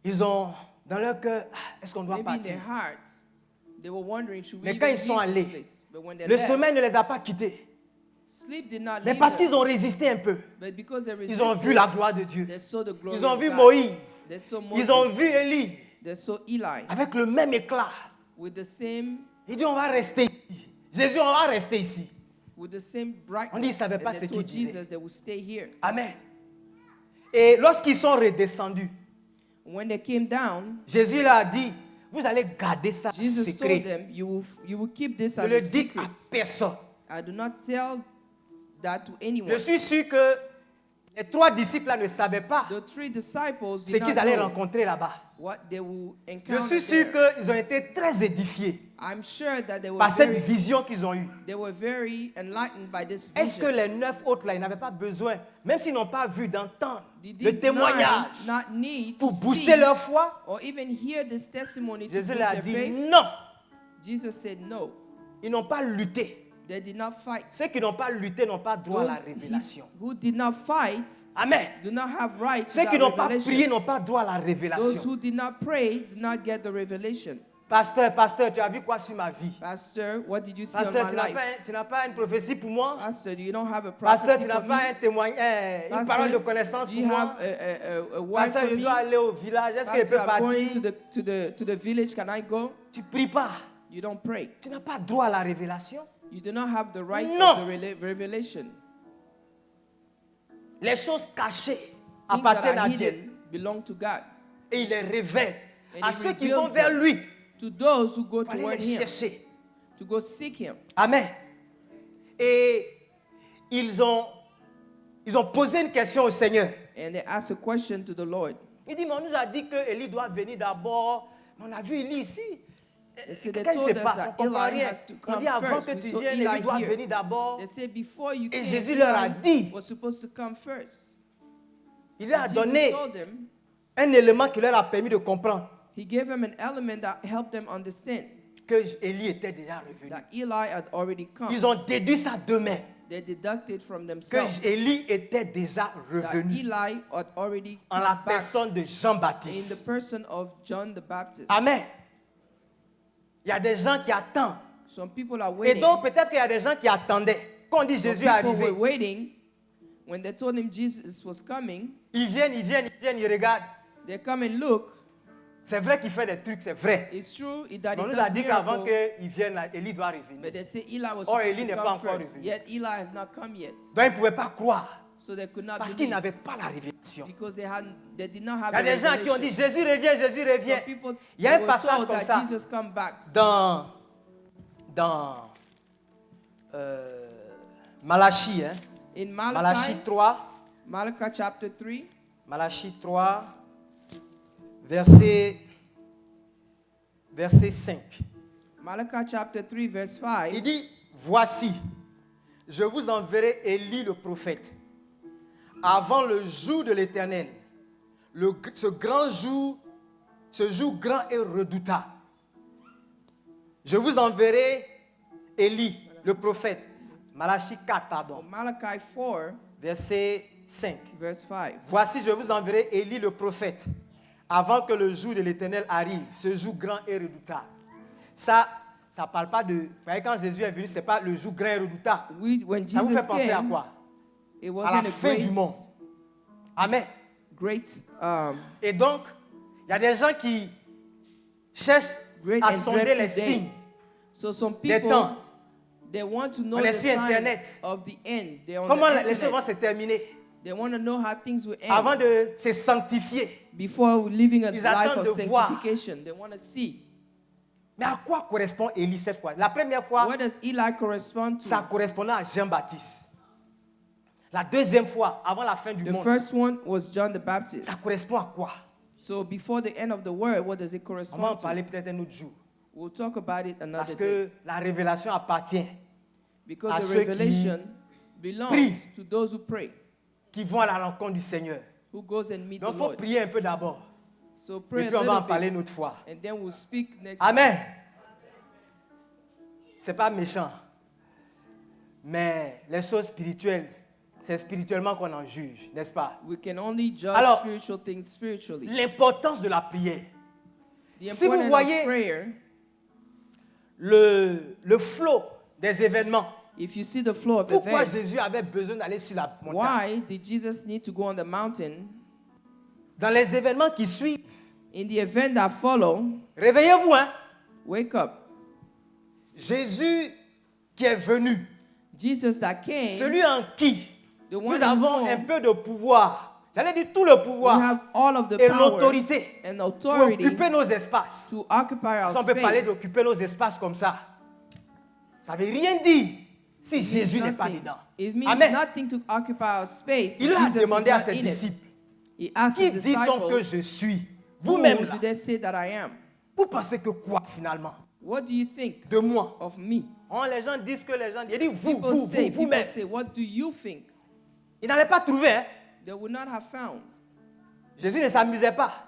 ils ont dans leur cœur, est-ce qu'on doit Maybe in partir? their hearts, they were wondering, should we Mais even quand ils leave sont this allés, place? But when they le left, sommeil ne les a pas quittés. sleep did not Mais leave parce them. qu'ils ont résisté un peu. But because they Ils ont resisted, vu la gloire de Dieu. they saw the glory Ils ont of vu God. Moïse. They saw Moses. Ils ont vu Élie They saw Eli avec le même éclat. with the same Il dit on va rester ici. Jésus, on va rester ici. brightness. On dit, ils savaient pas and ce they qu'il told disait. Jesus they would stay here. Amen. Et lorsqu'ils sont redescendus, When they came down, Jésus leur a dit, vous allez garder ça Jesus told secret. them, you will keep this Ne as le a dites secret. à personne. I do not tell that to anyone. Je suis sûr que les 3 disciples là ne savaient pas The 3 disciples ce did qu'ils not allaient know rencontrer là-bas. what they will Je encounter suis sûr there. qu'ils ont été très édifiés I'm sure that they were par cette very, vision qu'ils ont eue. they were very enlightened by this Est-ce que vision. les 9 autres là, ils n'avaient pas besoin, même s'ils n'ont pas vu, d'entendre Did le these témoignage 9 not need pour to booster see leur foi? or even hear this testimony to Jésus boost leur a their dit faith? non. Jesus said no. Ils n'ont pas lutté. They did not fight. Ceux qui n'ont pas lutté n'ont pas droit à la Those révélation. who did not fight Amen. do not have right to Ceux qui that n'ont pas revelation. prié n'ont pas droit à la Those révélation. who did not pray did not get the revelation. Pasteur, tu as vu quoi sur ma vie? Pastor, what did you see Pasteur, on my life? tu n'as pas une prophétie pour moi? Pastor, you don't have a Pasteur, prophecy tu n'as for pas me? un témoignage, une Pastor, parole de connaissance do pour you moi? have a word Pasteur, for je me? dois aller au village. Est-ce que je Pastor, peux I'm going partir? to the village. Can I go? Tu pries pas. You don't pray. Tu n'as pas droit à la révélation. You do not have the right Non. of the revelation. Les choses cachées Things that appartiennent are à Dieu. hidden belong to God. Et il les révèle And à he ceux qui reveals vont vers them. lui. To those who go Pour aller toward les Him, chercher. to go seek Him. Amen. Et ils ont posé une question au Seigneur. And they asked a question to the Lord. Il dit, mais on nous a dit que Élie doit venir d'abord. Mais on a vu Élie ici. They said they Qu'est-ce qui told se us passe? that On comprend Eli rien. has to On come dit avant first. que We tu saw viennes, Eli Élie doit here. venir d'abord. They said before you Et came, Jésus leur a Eli dit, was supposed to come first. il leur a Jesus donné told them, un élément qui leur a permis de comprendre He gave them an element that helped them understand que Élie était déjà revenu. that Eli had already come. Ils ont déduit ça demain, They deducted from que themselves Élie était déjà that revenu Eli had already en come la back personne de in the Jean-Baptiste. person of John the Baptist. Amen. Il y a des gens qui attendent. Some people are Et waiting. donc peut-être qu'il y a des gens qui attendaient. Quand on dit Some Jésus est people were arrivé, waiting when they told him Jesus was coming. ils viennent, ils regardent. They come and look. C'est vrai qu'il fait des trucs, c'est vrai. It's true that Mais on he nous a does dit qu'avant miracles, qu'il vienne, là, Élie doit but revenir. they say Eli was Or, supposed Élie to n'est pas come encore first. revenu. Yet Eli has not come yet. Donc ils ne pouvaient pas croire So they could not parce qu'ils believe n'avaient pas la révélation. because they did not have Il y a a des gens qui ont dit revelation. Jésus revient, Jésus Some revient. people Il y a un were passage told comme that ça Jesus come back. dans Malachie, hein? In Malachie 3, Malachi chapter 3, Malachie 3, verset 5. Malachi chapter 3 verse 5. Il dit, voici, je vous enverrai Élie le prophète, avant le jour de l'Éternel, ce jour grand et redoutable. Je vous enverrai Élie le prophète, Malachie 4, pardon, Malachi 4 verset 5. verse 5. Voici, je vous enverrai Élie le prophète, avant que le jour de l'Éternel arrive, ce jour grand et redoutable. Ça ne parle pas de... Vous voyez, quand Jésus est venu, ce n'est pas le jour grand et redoutable. When Ça vous Jesus fait penser à came, quoi? It à wasn't la a fin du monde. Amen. great, Et donc, il y a des gens qui cherchent great à and sonder les dreadful signes day. So some des people, temps. they want to know On est the sur Internet. signs of the end. They're on Comment the les choses vont se internet. terminer They want to know how things will end. avant de se sanctifier. Before living a Ils life attendent of de voir. sanctification, they want to see. Mais à quoi correspond Élie cette fois? La première fois, What does Eli correspond to? ça correspondait à Jean-Baptiste. La deuxième fois, avant la fin du The monde, first one was John the Baptist. ça correspond à quoi? So before the end of the world, what does it On va en correspond to? parler peut-être un autre jour. We'll talk about it another Parce day. que la révélation appartient Because à the ceux qui revelation belongs prient. to those who pray, qui vont à la rencontre du Seigneur. who goes and meet Donc the il faut Lord. prier un peu d'abord. So Et pray puis a on va en little parler une bit, autre fois. and then we'll speak next. Amen. C'est pas méchant. Mais les choses spirituelles, c'est spirituellement qu'on en juge, n'est-ce pas? We can only judge Alors, spiritual things spiritually. L'importance de la prière. The si vous importance voyez- of prayer, Le flot des événements. if you see the flow of Pourquoi events, Jésus avait besoin d'aller sur la montagne? why did Jesus need to go on the mountain? Dans les événements qui suivent, In the event that follow, réveillez-vous, hein? wake up. Jésus qui est venu, Jesus that came, celui en qui the one nous in avons whom un peu de pouvoir, j'allais dire tout le we pouvoir have all of the et power l'autorité and pour authority occuper nos espaces. to occupy our Si on peut parler space. d'occuper nos espaces comme ça, ça ne veut rien dire si It means Jésus n'est pas nothing. dedans. It means Amen. nothing to occupy our space. Il if a Jesus is demandé à not ses in it. disciples, He asked qui his dit-on que disciples, je suis? who Vous-même là, do they say that I am? vous pensez que quoi finalement? What do you think De moi. of me? Oh, les gens disent que les gens disent, il dit vous, People vous, say, vous, vous-même. what do you think? Ils n'allaient pas trouver, hein? They would not have found. Jésus ne s'amusait pas.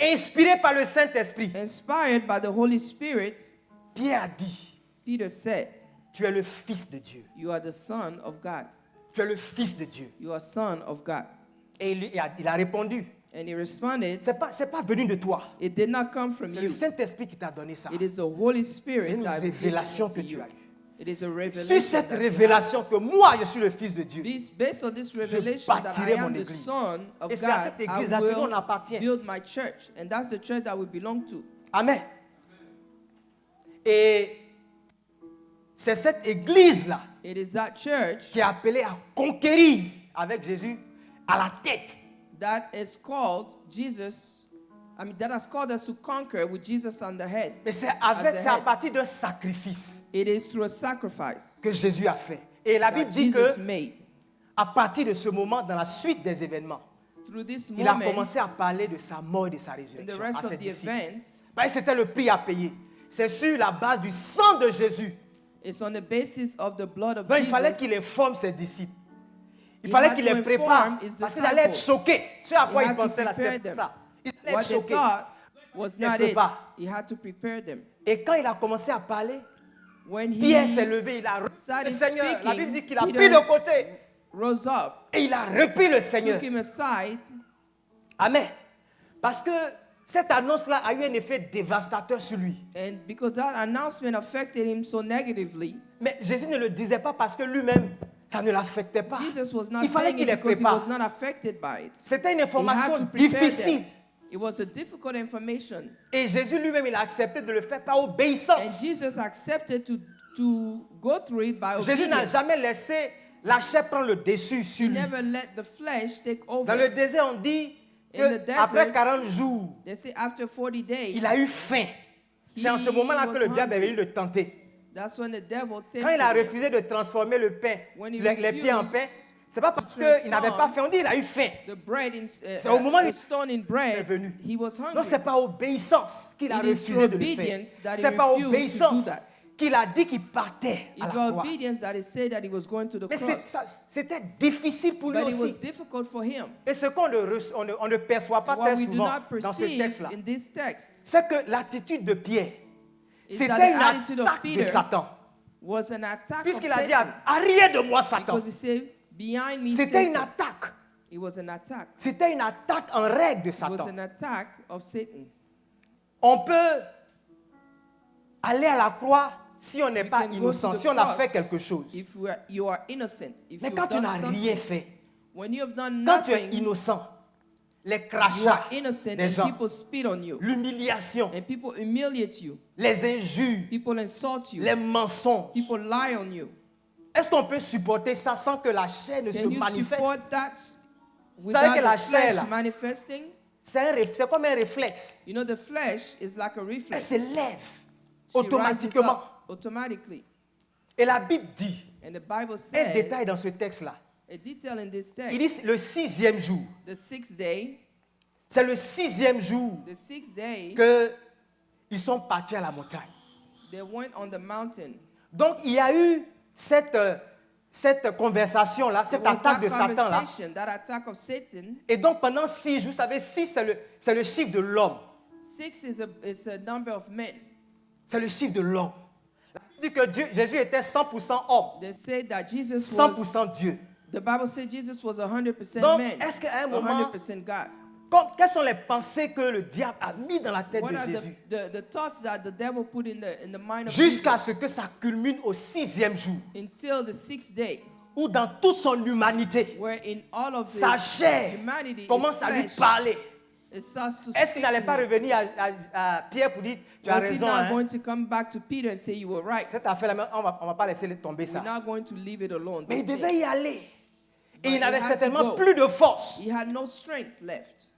Inspiré par le Saint-Esprit, Inspired by the Holy Spirit, Pierre a dit, Peter said, tu es le Fils de Dieu. you are the Son of God. Tu es le Fils de Dieu. You are Son of God. Et il a répondu, And he responded, c'est pas venu de toi. it did not come from C'est you. le Saint-Esprit qui t'a donné ça. It is the Holy C'est Spirit une that given révélation it que to tu you. as eue. It is a Sur revelation cette that you have. révélation que moi, je suis le Fils de Dieu. Based on this revelation that bâtirai I am mon the église. Son of Et c'est à God, cette I église à laquelle on will appartient. build my church. And that's the church that we belong to. Amen. Et c'est cette église-là It is that church qui est appelée à conquérir avec Jésus à la tête. that is called Jesus. I mean, that has called us to conquer with Jesus on the head. Mais c'est As the à head. partir d'un sacrifice It is through a sacrifice que Jésus a fait. Et la that Bible dit Jesus que made. à partir de ce moment, dans la suite des événements, Through this il a moment, commencé à parler de sa mort et de sa in the résurrection rest à ses of the disciples. events, Ben, c'était le prix à payer. C'est sur la base du sang de Jésus. it's on the basis of the blood of Donc il fallait qu'il Jesus. informe ses disciples. Il He fallait had qu'il to les prépare. inform his Parce qu'ils allaient être disciples. choqués. Ce à quoi He ils had to pensaient là, prepare c'était them. ça. Ils allaient What être they choqués. thought was Les not it. prépare. He had to prepare them. Et quand il a commencé à parler, When Pierre s'est he levé, il a repris le started Seigneur. La speaking, Bible dit qu'il a Peter pris de côté rose up, et il a repris le Seigneur. took him aside, Amen. Parce que cette annonce-là a eu un effet dévastateur sur lui. and because that announcement affected him so negatively, Mais Jésus ne le disait pas parce que lui-même, ça ne l'affectait pas. Jesus was not Il fallait saying qu'il it les because he prépare. was not affected by it. C'était une He had information to prepare difficile. them. It was a difficult information. Et Jésus lui-même, il a accepté de le faire par And obéissance. Jesus accepted to go through it by Jésus n'a obedience. jamais laissé la chair prendre le dessus sur He lui. never let the flesh take over. Dans le désert, on dit In the qu'après desert, 40 jours, They say after 40 days, il a eu faim. C'est en ce He moment-là que was le diable est hungry. venu le tenter. that's when the devil Quand il a tempted him. refusé de transformer le pain, When he les pieds en refused pain, c'est pas parce to qu'il n'avait pas transform faim, on dit qu'il a eu faim. The bread in C'est au moment où the stone in bread, est venu. he was hungry. Non, c'est par obéissance qu'il a It is refusé de le obedience faire. that he C'est par refused to obéissance do that. qu'il a dit qu'il partait à It's la by croix. obedience that he said that he was going to the Mais cross. c'était difficile pour lui But it was aussi. difficult for him. Et ce qu'on on ne perçoit pas What très we do souvent not dans ce perceive texte-là, in this text c'est que l'attitude de Pierre, is c'était that une the attitude of attaque de Peter Satan. was an attack of Puisqu'il a dit, Satan. arrière de moi, Satan. Because he said, behind me, C'était une Satan. attaque. It was an attack. C'était une attaque en règle de It was Satan. an attack of Satan. On peut aller à la croix si on n'est You pas can go to innocent, the si on a cross fait quelque chose. if you are innocent. If Mais you've quand tu done n'as something, rien fait, when you have done quand tu es nothing, innocent, les you crachats are innocent des and gens, people spit on you. l'humiliation, And people humiliate you. les injures, People insult you. les mensonges. People lie on you. Est-ce qu'on peut supporter ça sans que la chair ne se Can you manifeste? support that savez without que la the chair, flesh là, manifesting? C'est comme un réflexe. You know, the flesh is like a Elle reflex. s'élève She rises automatiquement. up automatically. Et la Bible dit, And the Bible un détail says, dans ce texte-là, a detail in this il text, dit le 6e jour. the sixth day, C'est le 6e jour the sixth day, qu'ils sont partis à la montagne. they went on the mountain. Donc, il y a eu cette conversation-là, cette There was attaque that de Satan-là. conversation, that attack of Satan. Et donc, pendant 6 jours, vous savez, 6, c'est le chiffre de l'homme. 6 is a number of men. C'est le chiffre de l'homme. La Bible dit que Jésus était 100% homme, They say that Jesus was, 100% Dieu. the Bible says Jesus was 100% Donc, man, est-ce qu'à un moment, 100% God. quelles sont les pensées que le diable a mis dans la tête What de are Jésus? the thoughts that the devil put in the mind of Jusqu'à Jesus ce que ça culmine au 6e jour, until the sixth day, où dans toute son humanité, where in all of sa his chair humanity, commence his à lui flesh, parler. it starts to Est-ce qu'il speak n'allait to pas him. revenir à Pierre pour dire, tu as Was he raison, not hein? going to come back to Peter and say you were right? Cette affaire-là, on va pas laisser tomber We're ça. not going to leave it alone. Mais il This devait day. y aller. Et But il n'avait he had to certainement go. plus de force. He had no strength left.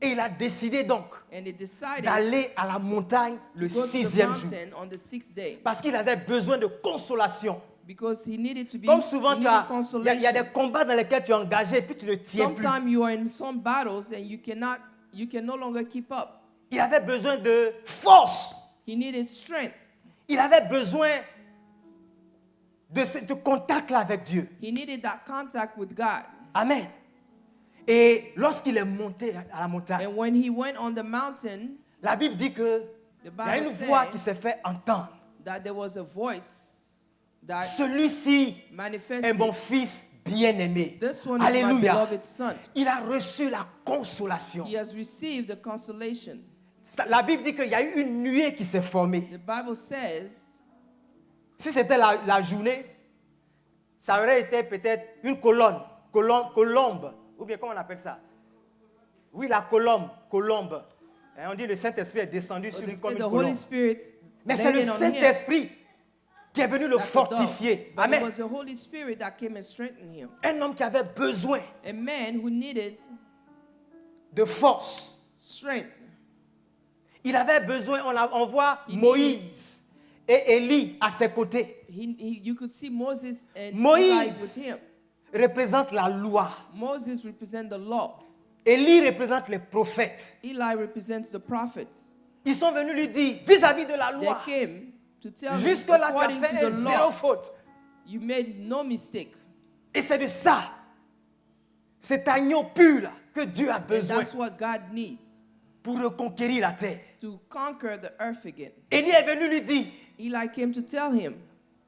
Et il a décidé donc And he decided d'aller à la montagne le to go to the 6e jour. mountain on the sixth day Parce qu'il avait besoin de consolation. because he needed to be Comme souvent, he il needed y a des consolation. combats dans lesquels tu es engagé et puis tu ne tiens plus. Sometimes you are in some battles and you can no longer keep up. Il avait besoin de force. He needed strength. Il avait besoin de ce contact-là avec Dieu. He needed that contact with God. Amen. Et lorsqu'il est monté à la montagne, And when he went on the mountain, la Bible dit que the il y a Bible une voix qui says s'est fait entendre. that there was a voice that Celui-ci est manifested. mon fils bien-aimé. This one is my Alléluia. beloved son. Il a reçu la consolation. He has received the consolation. La Bible dit qu'il y a eu une nuée qui s'est formée. The Bible says Si c'était la journée, ça aurait été peut-être une colombe, ou bien comment on appelle ça? Oui, la colombe. Hein, on dit le Saint-Esprit est descendu sur lui comme the une Holy colombe. Spirit Mais c'est le landed on him Saint-Esprit qui est venu le like a dove. fortifier. But it Amen. was the Holy Spirit that came and strengthened him. Un homme qui avait besoin A man who needed de force. strength. Il avait besoin, on voit He Moïse et Élie à ses côtés. You could see Moses and Eli with Moïse him. représente la loi. Moses represents the law. Élie représente les prophètes. Eli represents the prophets. Ils sont venus lui dire, vis-à-vis de la They loi, came to tell him, jusque-là tu as according fait to un the zéro law, faute. you made no mistake. Et c'est de ça, cet agneau pur là, que Dieu a And besoin that's what God needs pour reconquérir la terre. to conquer the earth again. Élie est venu lui dire, Eli came to tell him,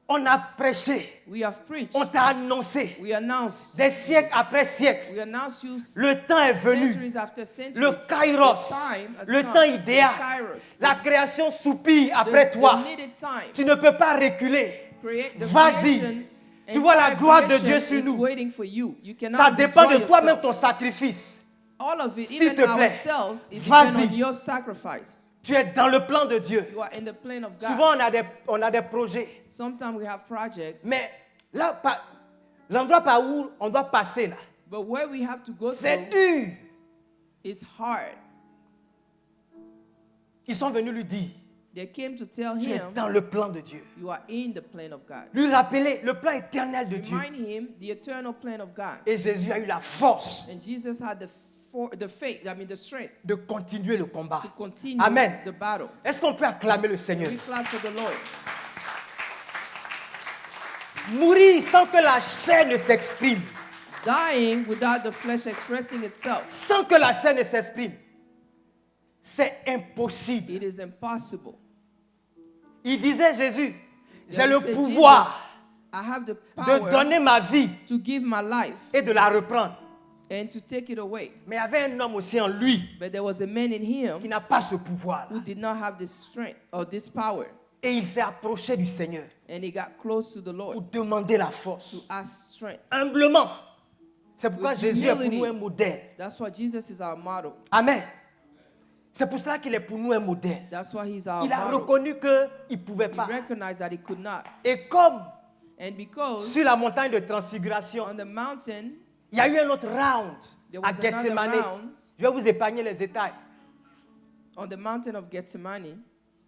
on a prêché, we have preached, on t'a annoncé, we announced, des siècles après siècles, we announced you le temps est venu, centuries after centuries. le kairos, The time has le come. temps The idéal, kairos, la création soupire après toi. the needed time. Tu ne peux pas reculer. The Vas-y. creation, Tu vois la entire gloire de creation Dieu sur is nous. waiting for you. You cannot Ça dépend de withdraw toi-même, yourself. ton sacrifice. All of it, S'il even te plaît, ourselves, it vas-y. depends on your sacrifice. Tu es dans le plan de Dieu. You are in the plan of God. Souvent, on a des projets. Sometimes we have projects, Mais là, l'endroit par où on doit passer, là, but where we have to go c'est through dur. is hard. Ils sont venus lui dire, They came to tell tu es him, dans le plan de Dieu. you are in the plan of God. Lui rappeler le plan éternel de Dieu. Remind him the eternal plan of God. Et Jésus a eu la force And Jesus had the strength de continuer le combat. to continue Amen. the battle. Est-ce qu'on peut acclamer le Seigneur? We clap for the Lord. Mourir sans que la chair ne s'exprime. Dying without the flesh expressing itself, Sans que la chair ne s'exprime. C'est impossible. it is impossible. Il disait Jésus, j'ai Yeah, le he said, pouvoir Jesus, I have the de power donner ma vie to give my life et de la reprendre. and to take it away. Mais il y avait un homme aussi en lui But there was a man in qui him n'a pas ce pouvoir. who did not have this strength or this power. Et il s'est approché du Seigneur and he got close to the pour Lord demander la to force. ask strength. Humblement. C'est pourquoi With Jésus est pour humility. nous un modèle. That's why Jesus is our model. Amen. C'est pour cela qu'il est pour nous un modèle. That's why he's our Il a model. reconnu qu'il ne pouvait He pas. recognized that he could not. Et comme And because sur la montagne de transfiguration, on the mountain, il y a eu un autre round there à was another Gethsemane. round Je vais vous épargner les détails. on the mountain of Gethsemane.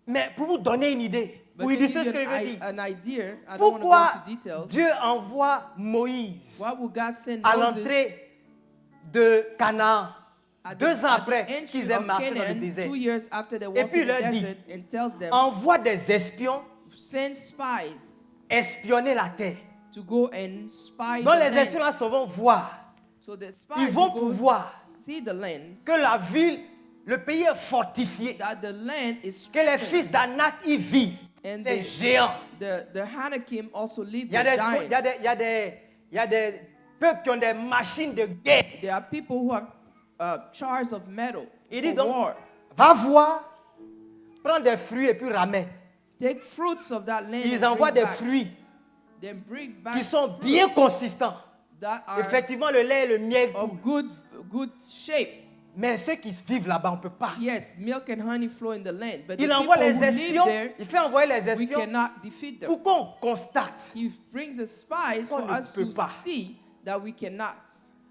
Mais pour vous donner une idée, But pour to illustrer give ce que you je veux dire, an idea, I don't pourquoi want to go into details. Dieu envoie Moïse Why would God send à Moses l'entrée de Canaan at the, 2 ans at the après entry qu'ils aient of marché dans le Canaan, désert? 2 years after they Et walked puis in il the leur dit, desert, and tells them, envoie des espions send spies espionner la terre. to go and spy Donc the les land. espions là vont voir So the spies ils vont will go pouvoir see the land, que la ville, le pays est fortifié, that the land is que les strengthened. fils d'Anak y vivent, And des the- géants. The Hanakim also live Il y a the des, giants. il y a des, il y a des, il y a des peuples qui ont des machines de guerre. There are people who are jars of metal Il dit for donc, war. va voir, prends des fruits et puis ramène. Take fruits of that land Ils and envoient bring des back, fruits then bring back qui sont fruits bien consistants. that are Effectivement, le lait et le miel of coulent. good shape. Mais ceux qui vivent là-bas, on ne peut pas. Yes, milk and honey flow in the land, but Il the envoie people les who live espions, there, il fait envoyer les we espions cannot defeat them. pour qu'on constate, He brings the spies for On ne us peut to pas. see that we cannot,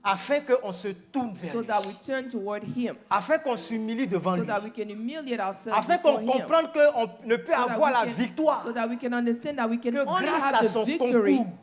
afin qu'on se tourne vers so lui, that we turn toward Him, afin qu'on s'humilie devant so lui, that we can humiliate ourselves afin before qu'on Him. comprenne qu'on ne peut So that avoir we la can- victoire so that we can understand that we can que only grâce have à the son victory concours.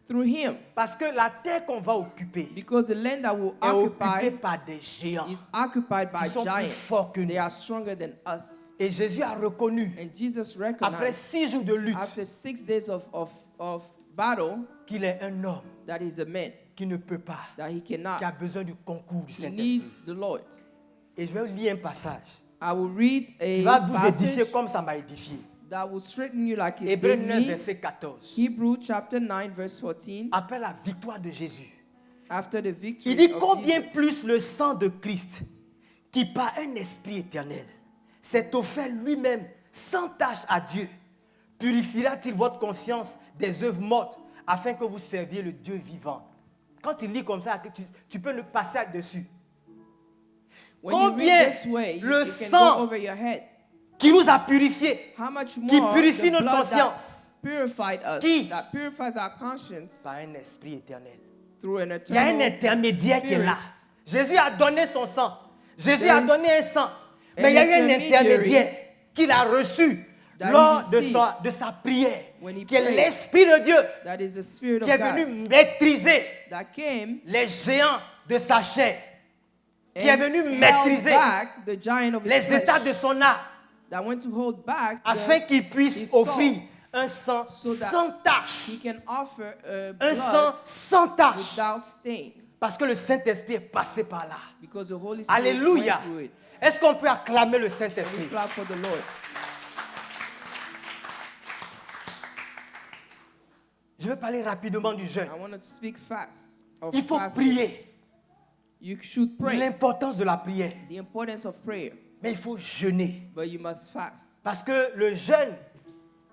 through Him, Parce que la terre qu'on va occuper because the land that will est occupée occupy par des géants. is occupied by Qui sont plus giants. forts que nous. They are stronger than us. Et Jésus a reconnu, And Jesus après recognized 6 jours de lutte, after 6 days of battle qu'il est un homme that he's a man, qui ne peut pas, that he cannot. qui a besoin du concours du He Saint-Esprit. needs the Lord. Et je vais vous lire un passage I will read qui va a vous édifier passage comme ça m'a édifié. that will straighten you like it Hébreux did 9, me. verset 14. Hebrew chapter 9 verse 14. Après la victoire de Jésus, After the victory il dit of combien Jesus, plus le sang de Christ, qui par un esprit éternel s'est offert lui-même sans tâche à Dieu, purifiera-t-il votre conscience des œuvres mortes afin que vous serviez le Dieu vivant? Quand il lit comme ça, tu peux le passer dessus. when you Combien read this way, le it can sang go over your head. Qui nous a purifiés How much qui more purifie the notre blood conscience that purified us, Qui? that purifies our conscience par un esprit éternel. through an Il y a un eternal intermédiaire qui est là. Jésus a donné son sang. Jésus There a is donné un sang. Mais il y a eu un intermédiaire qu'il a reçu that he lors de received de sa prière, when he qui est prayed. l'Esprit de Dieu, that is the Spirit qui of est venu God maîtriser that came les géants de sa chair, qui est and venu held maîtriser back the giant of his les états flesh, de son âme, that went to hold back afin the, qu'il puisse his soul, offrir un sang so that sans he tache. can offer a Un blood sang sans tache. without stain, Parce que le Saint-Esprit est passé par là. because the Holy Spirit Alléluia. went through it. Est-ce qu'on peut acclamer le We Saint-Esprit? clap for the Lord. Je vais parler rapidement du jeûne. I want to speak fast. Of Il faut fasting. prier. You should pray. L'importance de la prière. The importance of prayer, Mais il faut jeûner. but you must fast. Parce que le jeûne,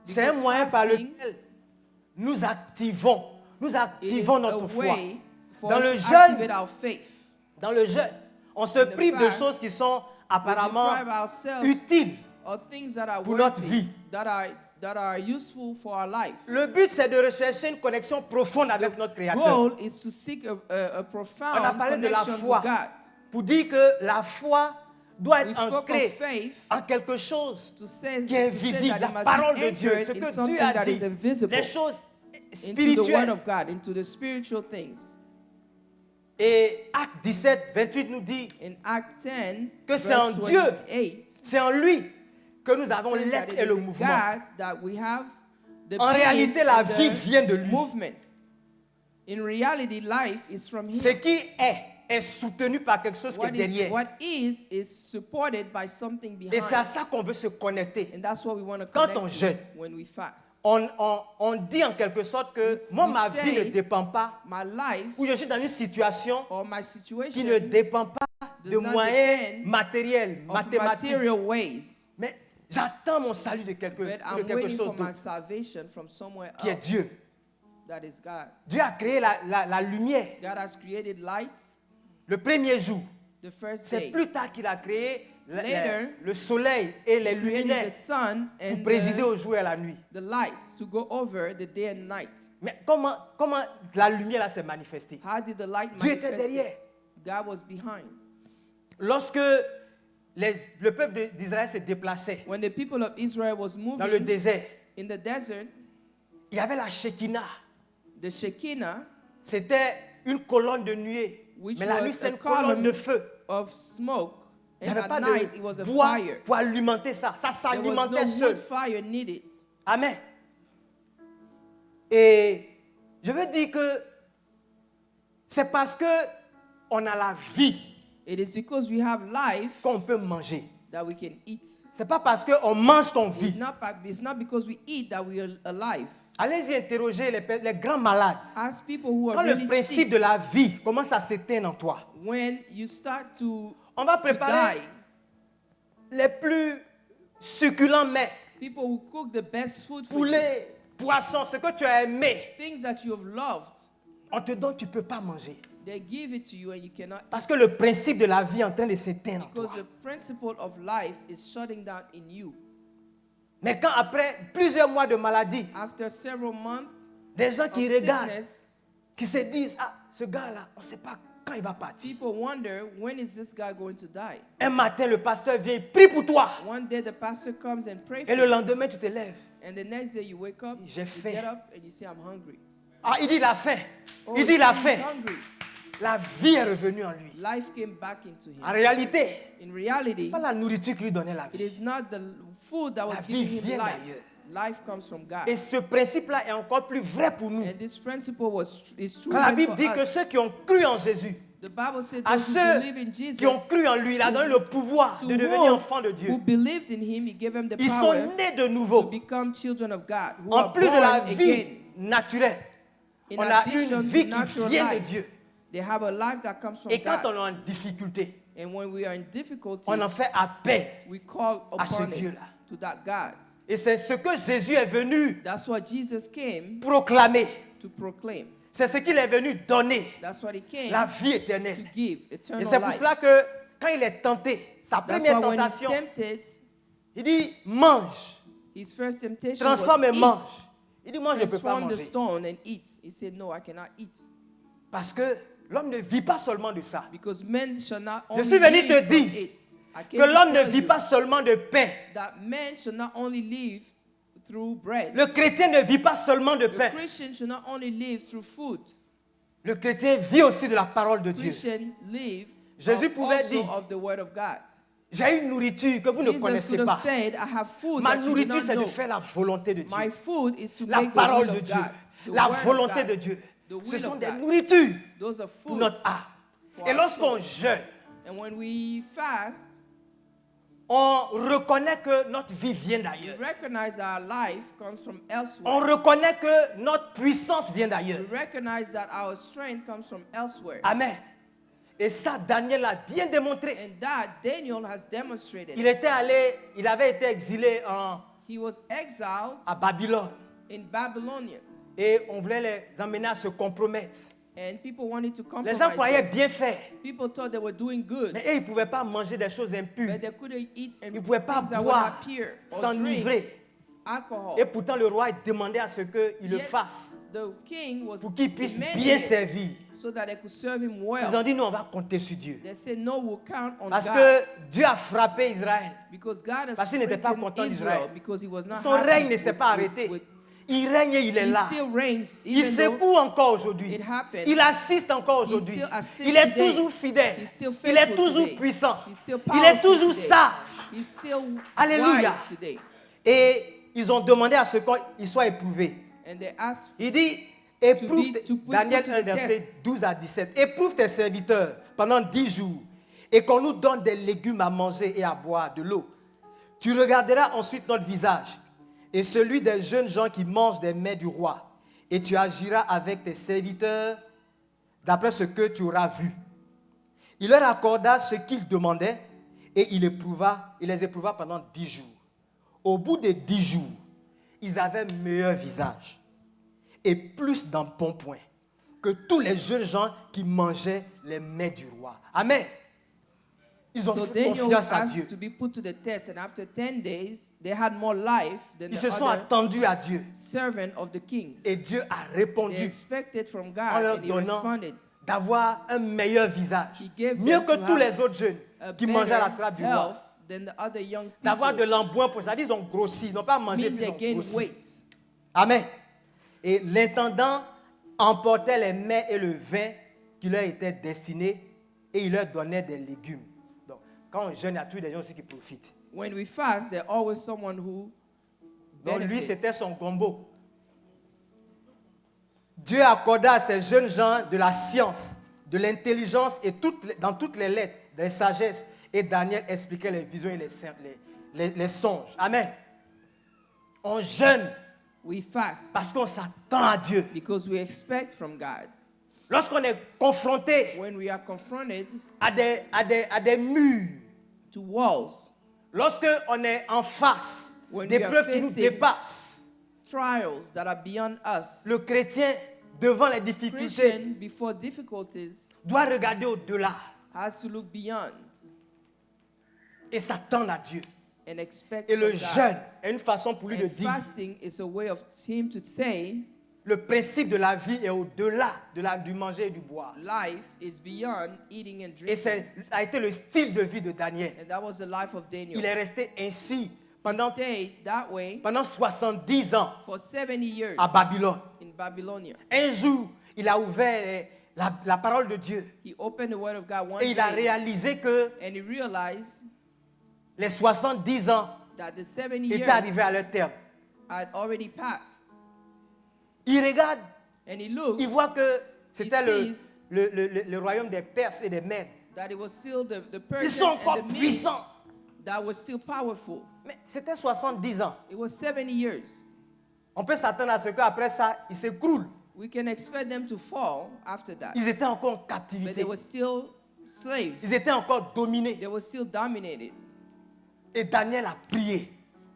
c'est un Because moyen par fasting, lequel nous activons It is notre a foi. way for Dans us le to jeûne, activate our faith. Dans le jeûne, on se the prive de fast, choses qui sont We apparemment deprive ourselves utiles. of things that are pour notre worthy, vie. that are useful for our life. Le but, c'est de rechercher une connexion profonde avec notre Créateur. Goal is to seek a profound On a parlé de la connection foi. with God. Pour dire que la foi doit We être spoke of ancrée faith en quelque chose to say, qui est to say visible, that la it must parole be de Dieu, anchored ce in que something Dieu a that dit, is invisible, les choses into the Word spirituelles. of God, into the spiritual things. Et Acte 17, 28 nous dit, In Acts 10, Que c'est en verse Dieu 28, c'est en lui que nous avons says that l'être it et is le in mouvement. God that we have the En being réalité, la and vie the vient de lui. movement. In reality, life is from Him. Ce qui est soutenu par quelque chose qui est derrière. What is supported by something behind. Et c'est à ça qu'on veut se connecter. And that's what we want to Quand connect on to jeûne, when we fast. On dit en quelque sorte que moi, we ma vie say- ne dépend pas, My life ou je suis dans une situation or my situation qui ne dépend pas de does not moyens depend matériels, of mathématiques. material ways. Mais J'attends mon salut de But quelque I'm waiting chose for my d'autre, salvation from somewhere qui est else. Dieu. That is God. Dieu a créé la lumière God has created lights le premier jour. the first C'est day. plus tard qu'il a créé Later, le soleil et les He created luminaires the sun pour and présider au jour et à la nuit. the lights to go over the day and night. Mais comment la lumière là s'est manifestée? How did the light Dieu était manifest derrière. it? God was behind. Lorsque le peuple d'Israël se déplaçait When the people of Israel was dans le moving désert, in the desert, il y avait la Shekinah. the Shekinah, C'était une colonne de nuée. which Mais la nuit, was c'était a une colonne column de feu. of smoke, Il n'y and avait at pas night it was de a bois fire. pour alimenter ça. Ça There was s'alimentait no seul. wood fire needed. Amen. Et je veux dire que c'est parce que on a la vie It is because we have life qu'on peut manger. that we can eat. C'est pas parce qu'on mange qu'on vit. It's not because we eat that we are alive. Allez-y interroger les grands malades. Ask people who Quand are le really principe sick, de la vie commence à s'éteindre en toi, when you start to on va préparer die, les plus succulents mets, people who cook the best food for you, poulet, poisson, ce que tu as aimé, things that you have loved, on te donne, tu ne peux pas manger. they give it to you and you cannot Parce que le principe de la vie est en train de s'éteindre en because toi. the principle of life is shutting down in you. Mais quand après plusieurs mois de maladie, After several months des gens of qui regardent, sickness, qui se disent, ah, ce gars-là, on ne sait pas quand il va partir. people wonder, when is this guy going to die? Un matin, le pasteur vient, il prie pour toi. One day the pastor comes and prays Et for le you, lendemain, tu te lèves. and the next day you wake up, J'ai you faim. get up and you say, I'm hungry. Ah, il dit la faim. Oh, Il dit la he's faim. hungry. La vie est revenue en lui. Life came back into him. En réalité, In reality, pas la nourriture qui lui donnait la it vie. is not the food that La was vie giving him vient life. d'ailleurs. Life comes from God. Et ce principe-là est encore plus vrai pour nous. And this principle is true Quand la even Bible for dit que us. ceux qui ont cru en Jésus, The Bible said à those who ceux believe in Jesus, qui ont cru en lui, il a donné le pouvoir to de devenir whom enfants de Dieu. who believed in him, he gave them the Ils sont power nés de to nouveau. become children of God, who En are plus de la born vie again. naturelle, In on a addition une to vie qui natural vient de life, Dieu. they have a life that comes from Et quand God. on est en difficulté, And when we are in difficulty, on en fait appel. we call à ce upon it, Dieu-là. to that God. Et c'est ce que Jésus est venu That's what Jesus came proclamer. to proclaim. C'est ce qu'il est venu donner, That's what he came la vie to éternelle. give, Et eternal c'est pour life. cela que quand il est tenté, sa That's première why when he's tentation, tempted, il dit mange, his first temptation transforme et was mange. eat. Il dit moi je ne peux pas Transform the manger. stone and eat. He said, no, I cannot eat. Parce que l'homme ne vit pas seulement de ça. Because men shall not Je only suis venu live te from dire it. I Que came to l'homme ne tell vit you pas seulement de pain. that men should not only live through bread. Le chrétien ne vit pas seulement de The pain. Christian should not only live through food. Le chrétien vit aussi de la parole de Dieu. Christian live Jésus pouvait also dire, of the word of God. j'ai une nourriture que vous ne Jesus connaissez could pas. have said, I have food Ma that you do nourriture, not c'est de know. faire la volonté de My Dieu. food is to La make the parole will de of Dieu. God. The La word of volonté God. de Dieu. The will Ce sont of des God. nourritures Those are pour food notre âme. for Et our lorsqu'on soul. jeûne, And when we fast, on reconnaît que notre vie vient we d'ailleurs. recognize our life comes from On elsewhere. reconnaît que notre puissance vient d'ailleurs. We recognize that our strength comes from elsewhere. Amen. Et ça, Daniel l'a bien démontré. And that Daniel has demonstrated. Il avait été exilé He was exiled à Babylone. in Babylonia. Et on voulait les emmener à se compromettre. And people wanted to Les compromise. gens croyaient them. bien faire. People thought they were doing good. Mais eux, ils ne pouvaient pas manger des choses impures. But they couldn't eat and Ils ne pouvaient pas things that were boire, not pure or drink s'enivrer. alcohol. Et pourtant, le roi demandait à ce qu'il le Yet, fasse the king was pour qu'il puisse demanding bien it servir. so that they could serve him Ils well. ont dit, nous, on va compter sur Dieu. They said, no, we'll count on Parce God. que Dieu a frappé Israël. Because God has Parce qu'il n'était pas stricken content Israel d'Israël. because he was not Son happy règne ne s'était with- pas with- arrêté. with- Il règne et il est He là. still reigns, Il even though secoue encore aujourd'hui. it happened. Il assiste encore aujourd'hui. still assists Il est today. toujours fidèle. He's still Il est faithful toujours today. puissant. He's still Il est powerful toujours today. sage. He's still Alléluia. wise today. Et ils ont demandé à ce qu'il soit éprouvé. And they asked Il dit, éprouve, to put Daniel to 1, the verset test. 12 à 17, éprouve tes serviteurs pendant 10 jours et qu'on nous donne des légumes à manger et à boire, de l'eau. Tu regarderas ensuite notre visage et celui des jeunes gens qui mangent des mets du roi et tu agiras avec tes serviteurs d'après ce que tu auras vu. Il leur accorda ce qu'ils demandaient et il les éprouva pendant 10 jours. Au bout de 10 jours, ils avaient un meilleur visage et plus d'embonpoint que tous les jeunes gens qui mangeaient les mets du roi. Amen. Ils ont So fait Daniel was confiance à Dieu. asked to be put to the test, and after 10 days, they had more life than Ils the se sont other attendus à Dieu. servant of the king. Et Dieu a They répondu expected from en God, leur and he donnant responded. d'avoir un meilleur visage. He gave Mieux them que to tous have les autres jeunes A qui mangeaient à la better table du roi. health than the other young D'avoir de people. l'embonpoint pour ça. Ils ont grossi. Ils n'ont pas mangé, Mean puis ils they ont gained grossi. weight. Amen. Et l'intendant emportait les mets et le vin qui leur étaient destinés et il leur donnait des légumes. Donc, quand on jeûne, il y a toujours des gens aussi qui profitent. When we fast, there's always someone who Donc, lui, benefits. c'était son gombo. Dieu accorda à ces jeunes gens de la science, de l'intelligence et dans toutes les lettres, de la sagesse. Et Daniel expliquait les visions et les songes. Amen. On jeûne We fast parce qu'on s'attend à Dieu. because we expect from God. Lorsqu'on est confronté When we are confronted à des murs, to walls, lorsqu'on est en face When we are d'épreuves qui nous facing dépassent, trials that are beyond us, le chrétien, devant les difficultés, Christian, before difficulties, doit regarder au-delà has to look beyond et s'attendre à Dieu. and expect Et le from God. jeûne est une façon pour lui de And dire fasting is a way of him to say le principe de la vie est au-delà du manger et du boire. life is beyond eating and Et drinking. ça a été le style de vie de Daniel. And that was the life of Daniel. Il est resté ainsi He stayed that way pendant 70 ans for 70 years à Babylone. in Babylonia. Un jour, il a ouvert la parole de Dieu He opened the word of God one et il a day réalisé que and he realized les 70 ans that the 70 étaient years arrivés à leur terme. had already passed. Il regarde, And he looked il voit que c'était He sees le royaume des Perses et des Mèdes. that it was still the Ils sont Persian encore and the Medes puissants. that was still powerful. Mais c'était 70 ans. It was 70 years. On peut s'attendre à ce qu'après ça, ils s'écroulent. We can expect them to fall after that. Ils étaient encore en But captivité. they were still slaves. Ils étaient encore dominés. They were still dominated. Et Daniel a prié.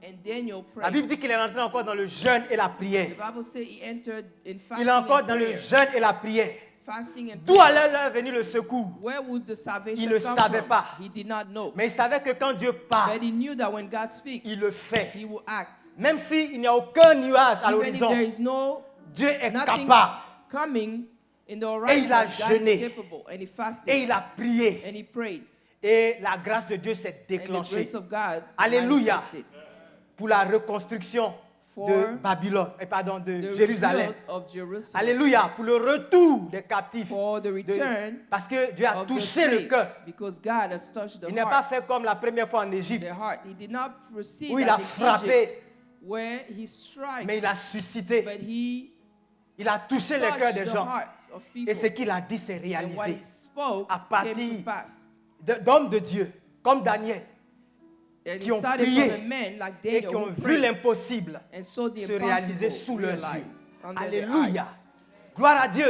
And Daniel La prayed. Bible dit qu'il est rentré encore dans le jeûne et la The prière. Bible says he entered in fasting Il est encore and dans le prayer. jeûne et la prière. Fasting and D'où prayer. allait leur venir le secours? Where would the salvation Il ne come savait from? pas. He did not know. Mais il savait que quand Dieu parle, But he knew that when God speaks, il le fait. he will act. Même s'il n'y a aucun nuage à Even if l'horizon, there is no Dieu est nothing capable. coming in the Et horizon, il a God jeûné. is capable. And he fasted. Et il a prié. And he prayed. Et la grâce de Dieu s'est And the déclenchée grace of God Alléluia. manifested pour la reconstruction For de Babylone, de the Jérusalem. rebuild of Jerusalem. Alléluia, pour le retour des captifs. For the return Parce que Dieu a of the touché le slaves, cœur. because God has touched the Il n'a pas heart. fait comme la première fois en Égypte, The heart. He did not proceed où il as a in frappé, Egypt, where he struck, mais il a suscité. but he Il a touché le cœur touched des the gens. hearts of people. Et ce qu'il a dit s'est And what he réalisé. spoke À came partir to pass. D'hommes de Dieu, comme Daniel, And qui he ont started prié from a man like et Daniel qui ont who vu prayed l'impossible and saw the se réaliser impossible sous leurs yeux. realized under their Alléluia. eyes. Gloire à Dieu.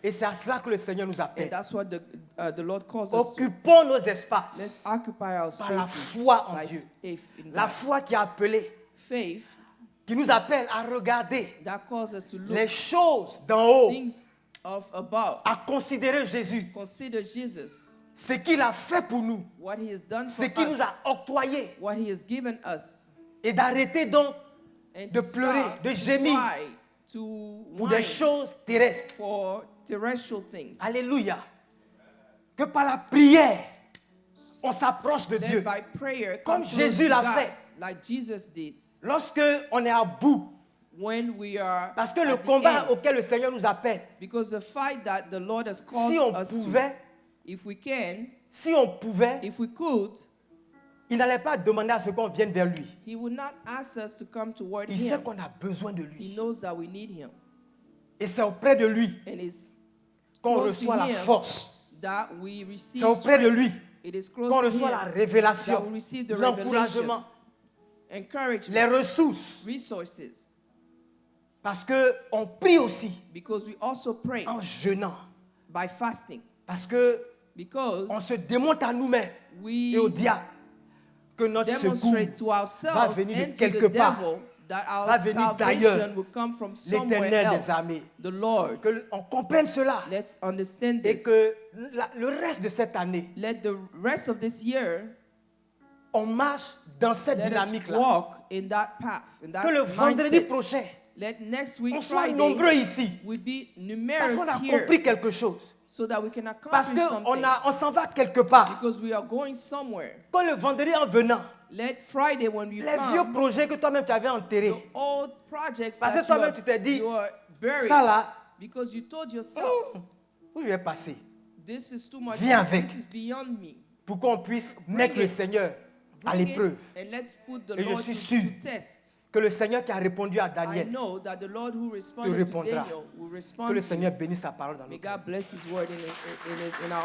Et c'est à cela que le Seigneur nous And appelle. that's what the Lord calls us to. Occupons nos Let's espaces occupy our par la spaces foi en by Dieu. faith in La God. foi qui a appelé, Faith qui nous appelle à regarder that calls us to look les choses d'en haut, things of above. à considérer Jésus, Consider Jesus, ce qu'il a fait pour nous, what he has done ce for qu'il us, nous a octroyé, what he has given us, et d'arrêter donc and de to pleurer, stop, de to gémir cry, to pour des whine choses terrestres. for terrestrial things. Alléluia. Que par la prière, on s'approche de Dieu. Then by prayer, Comme come close Jésus to l'a God, fait. like Jesus did. Lorsque on est à bout, When we are parce que le at the combat end, auquel le Seigneur nous appelle, because the fight that the Lord has called si on us pouvait, to, if we can, if we could, il n'allait pas demander à ce qu'on vienne vers lui. he would not ask us to come toward Il sait him. qu'on a besoin de He lui. knows that we need him. Et c'est auprès de lui And it's qu'on close to reçoit la him force. that we receive C'est auprès de strength. lui It is close qu'on to reçoit him la révélation, that we receive the l'encouragement, encouragement, les ressources. resources. Parce qu'on prie aussi Because we also pray en jeûnant. by fasting. Parce qu'on Because se démonte à nous-mêmes et au we diable que notre secours demonstrate to va ourselves venir de and to quelque the part, devil that our va venir d'ailleurs, salvation will come from somewhere l'Éternel else. des armées. The Lord. Qu'on comprenne cela Let's understand et this. que le reste de cette année, Let the rest of this year, on marche dans cette let us dynamique-là. walk in that path, in that Que le vendredi mindset. prochain, Let next week on soit Friday nombreux ici. we be Parce numerous qu'on a here compris quelque chose. so that we can Parce accomplish something. qu'on s'en va quelque part. Because we are going somewhere. Quand le vendredi en venant, Let Friday when you les vieux come, projets que toi-même tu avais enterrés, the old projects parce that que toi-même tu t'es dit, you are buried, ça là, because you told yourself, où je vais passer this is too much, Viens avec. this is beyond me. pour qu'on puisse mettre le it. Seigneur à Bring l'épreuve. it and let's put the Et je Lord suis to sûr test. Que le Seigneur qui a répondu à I Daniel, know that the Lord who responded to répondra. Daniel will que respond le to Seigneur you. bénisse sa parole dans nos May cœurs. God bless His word in our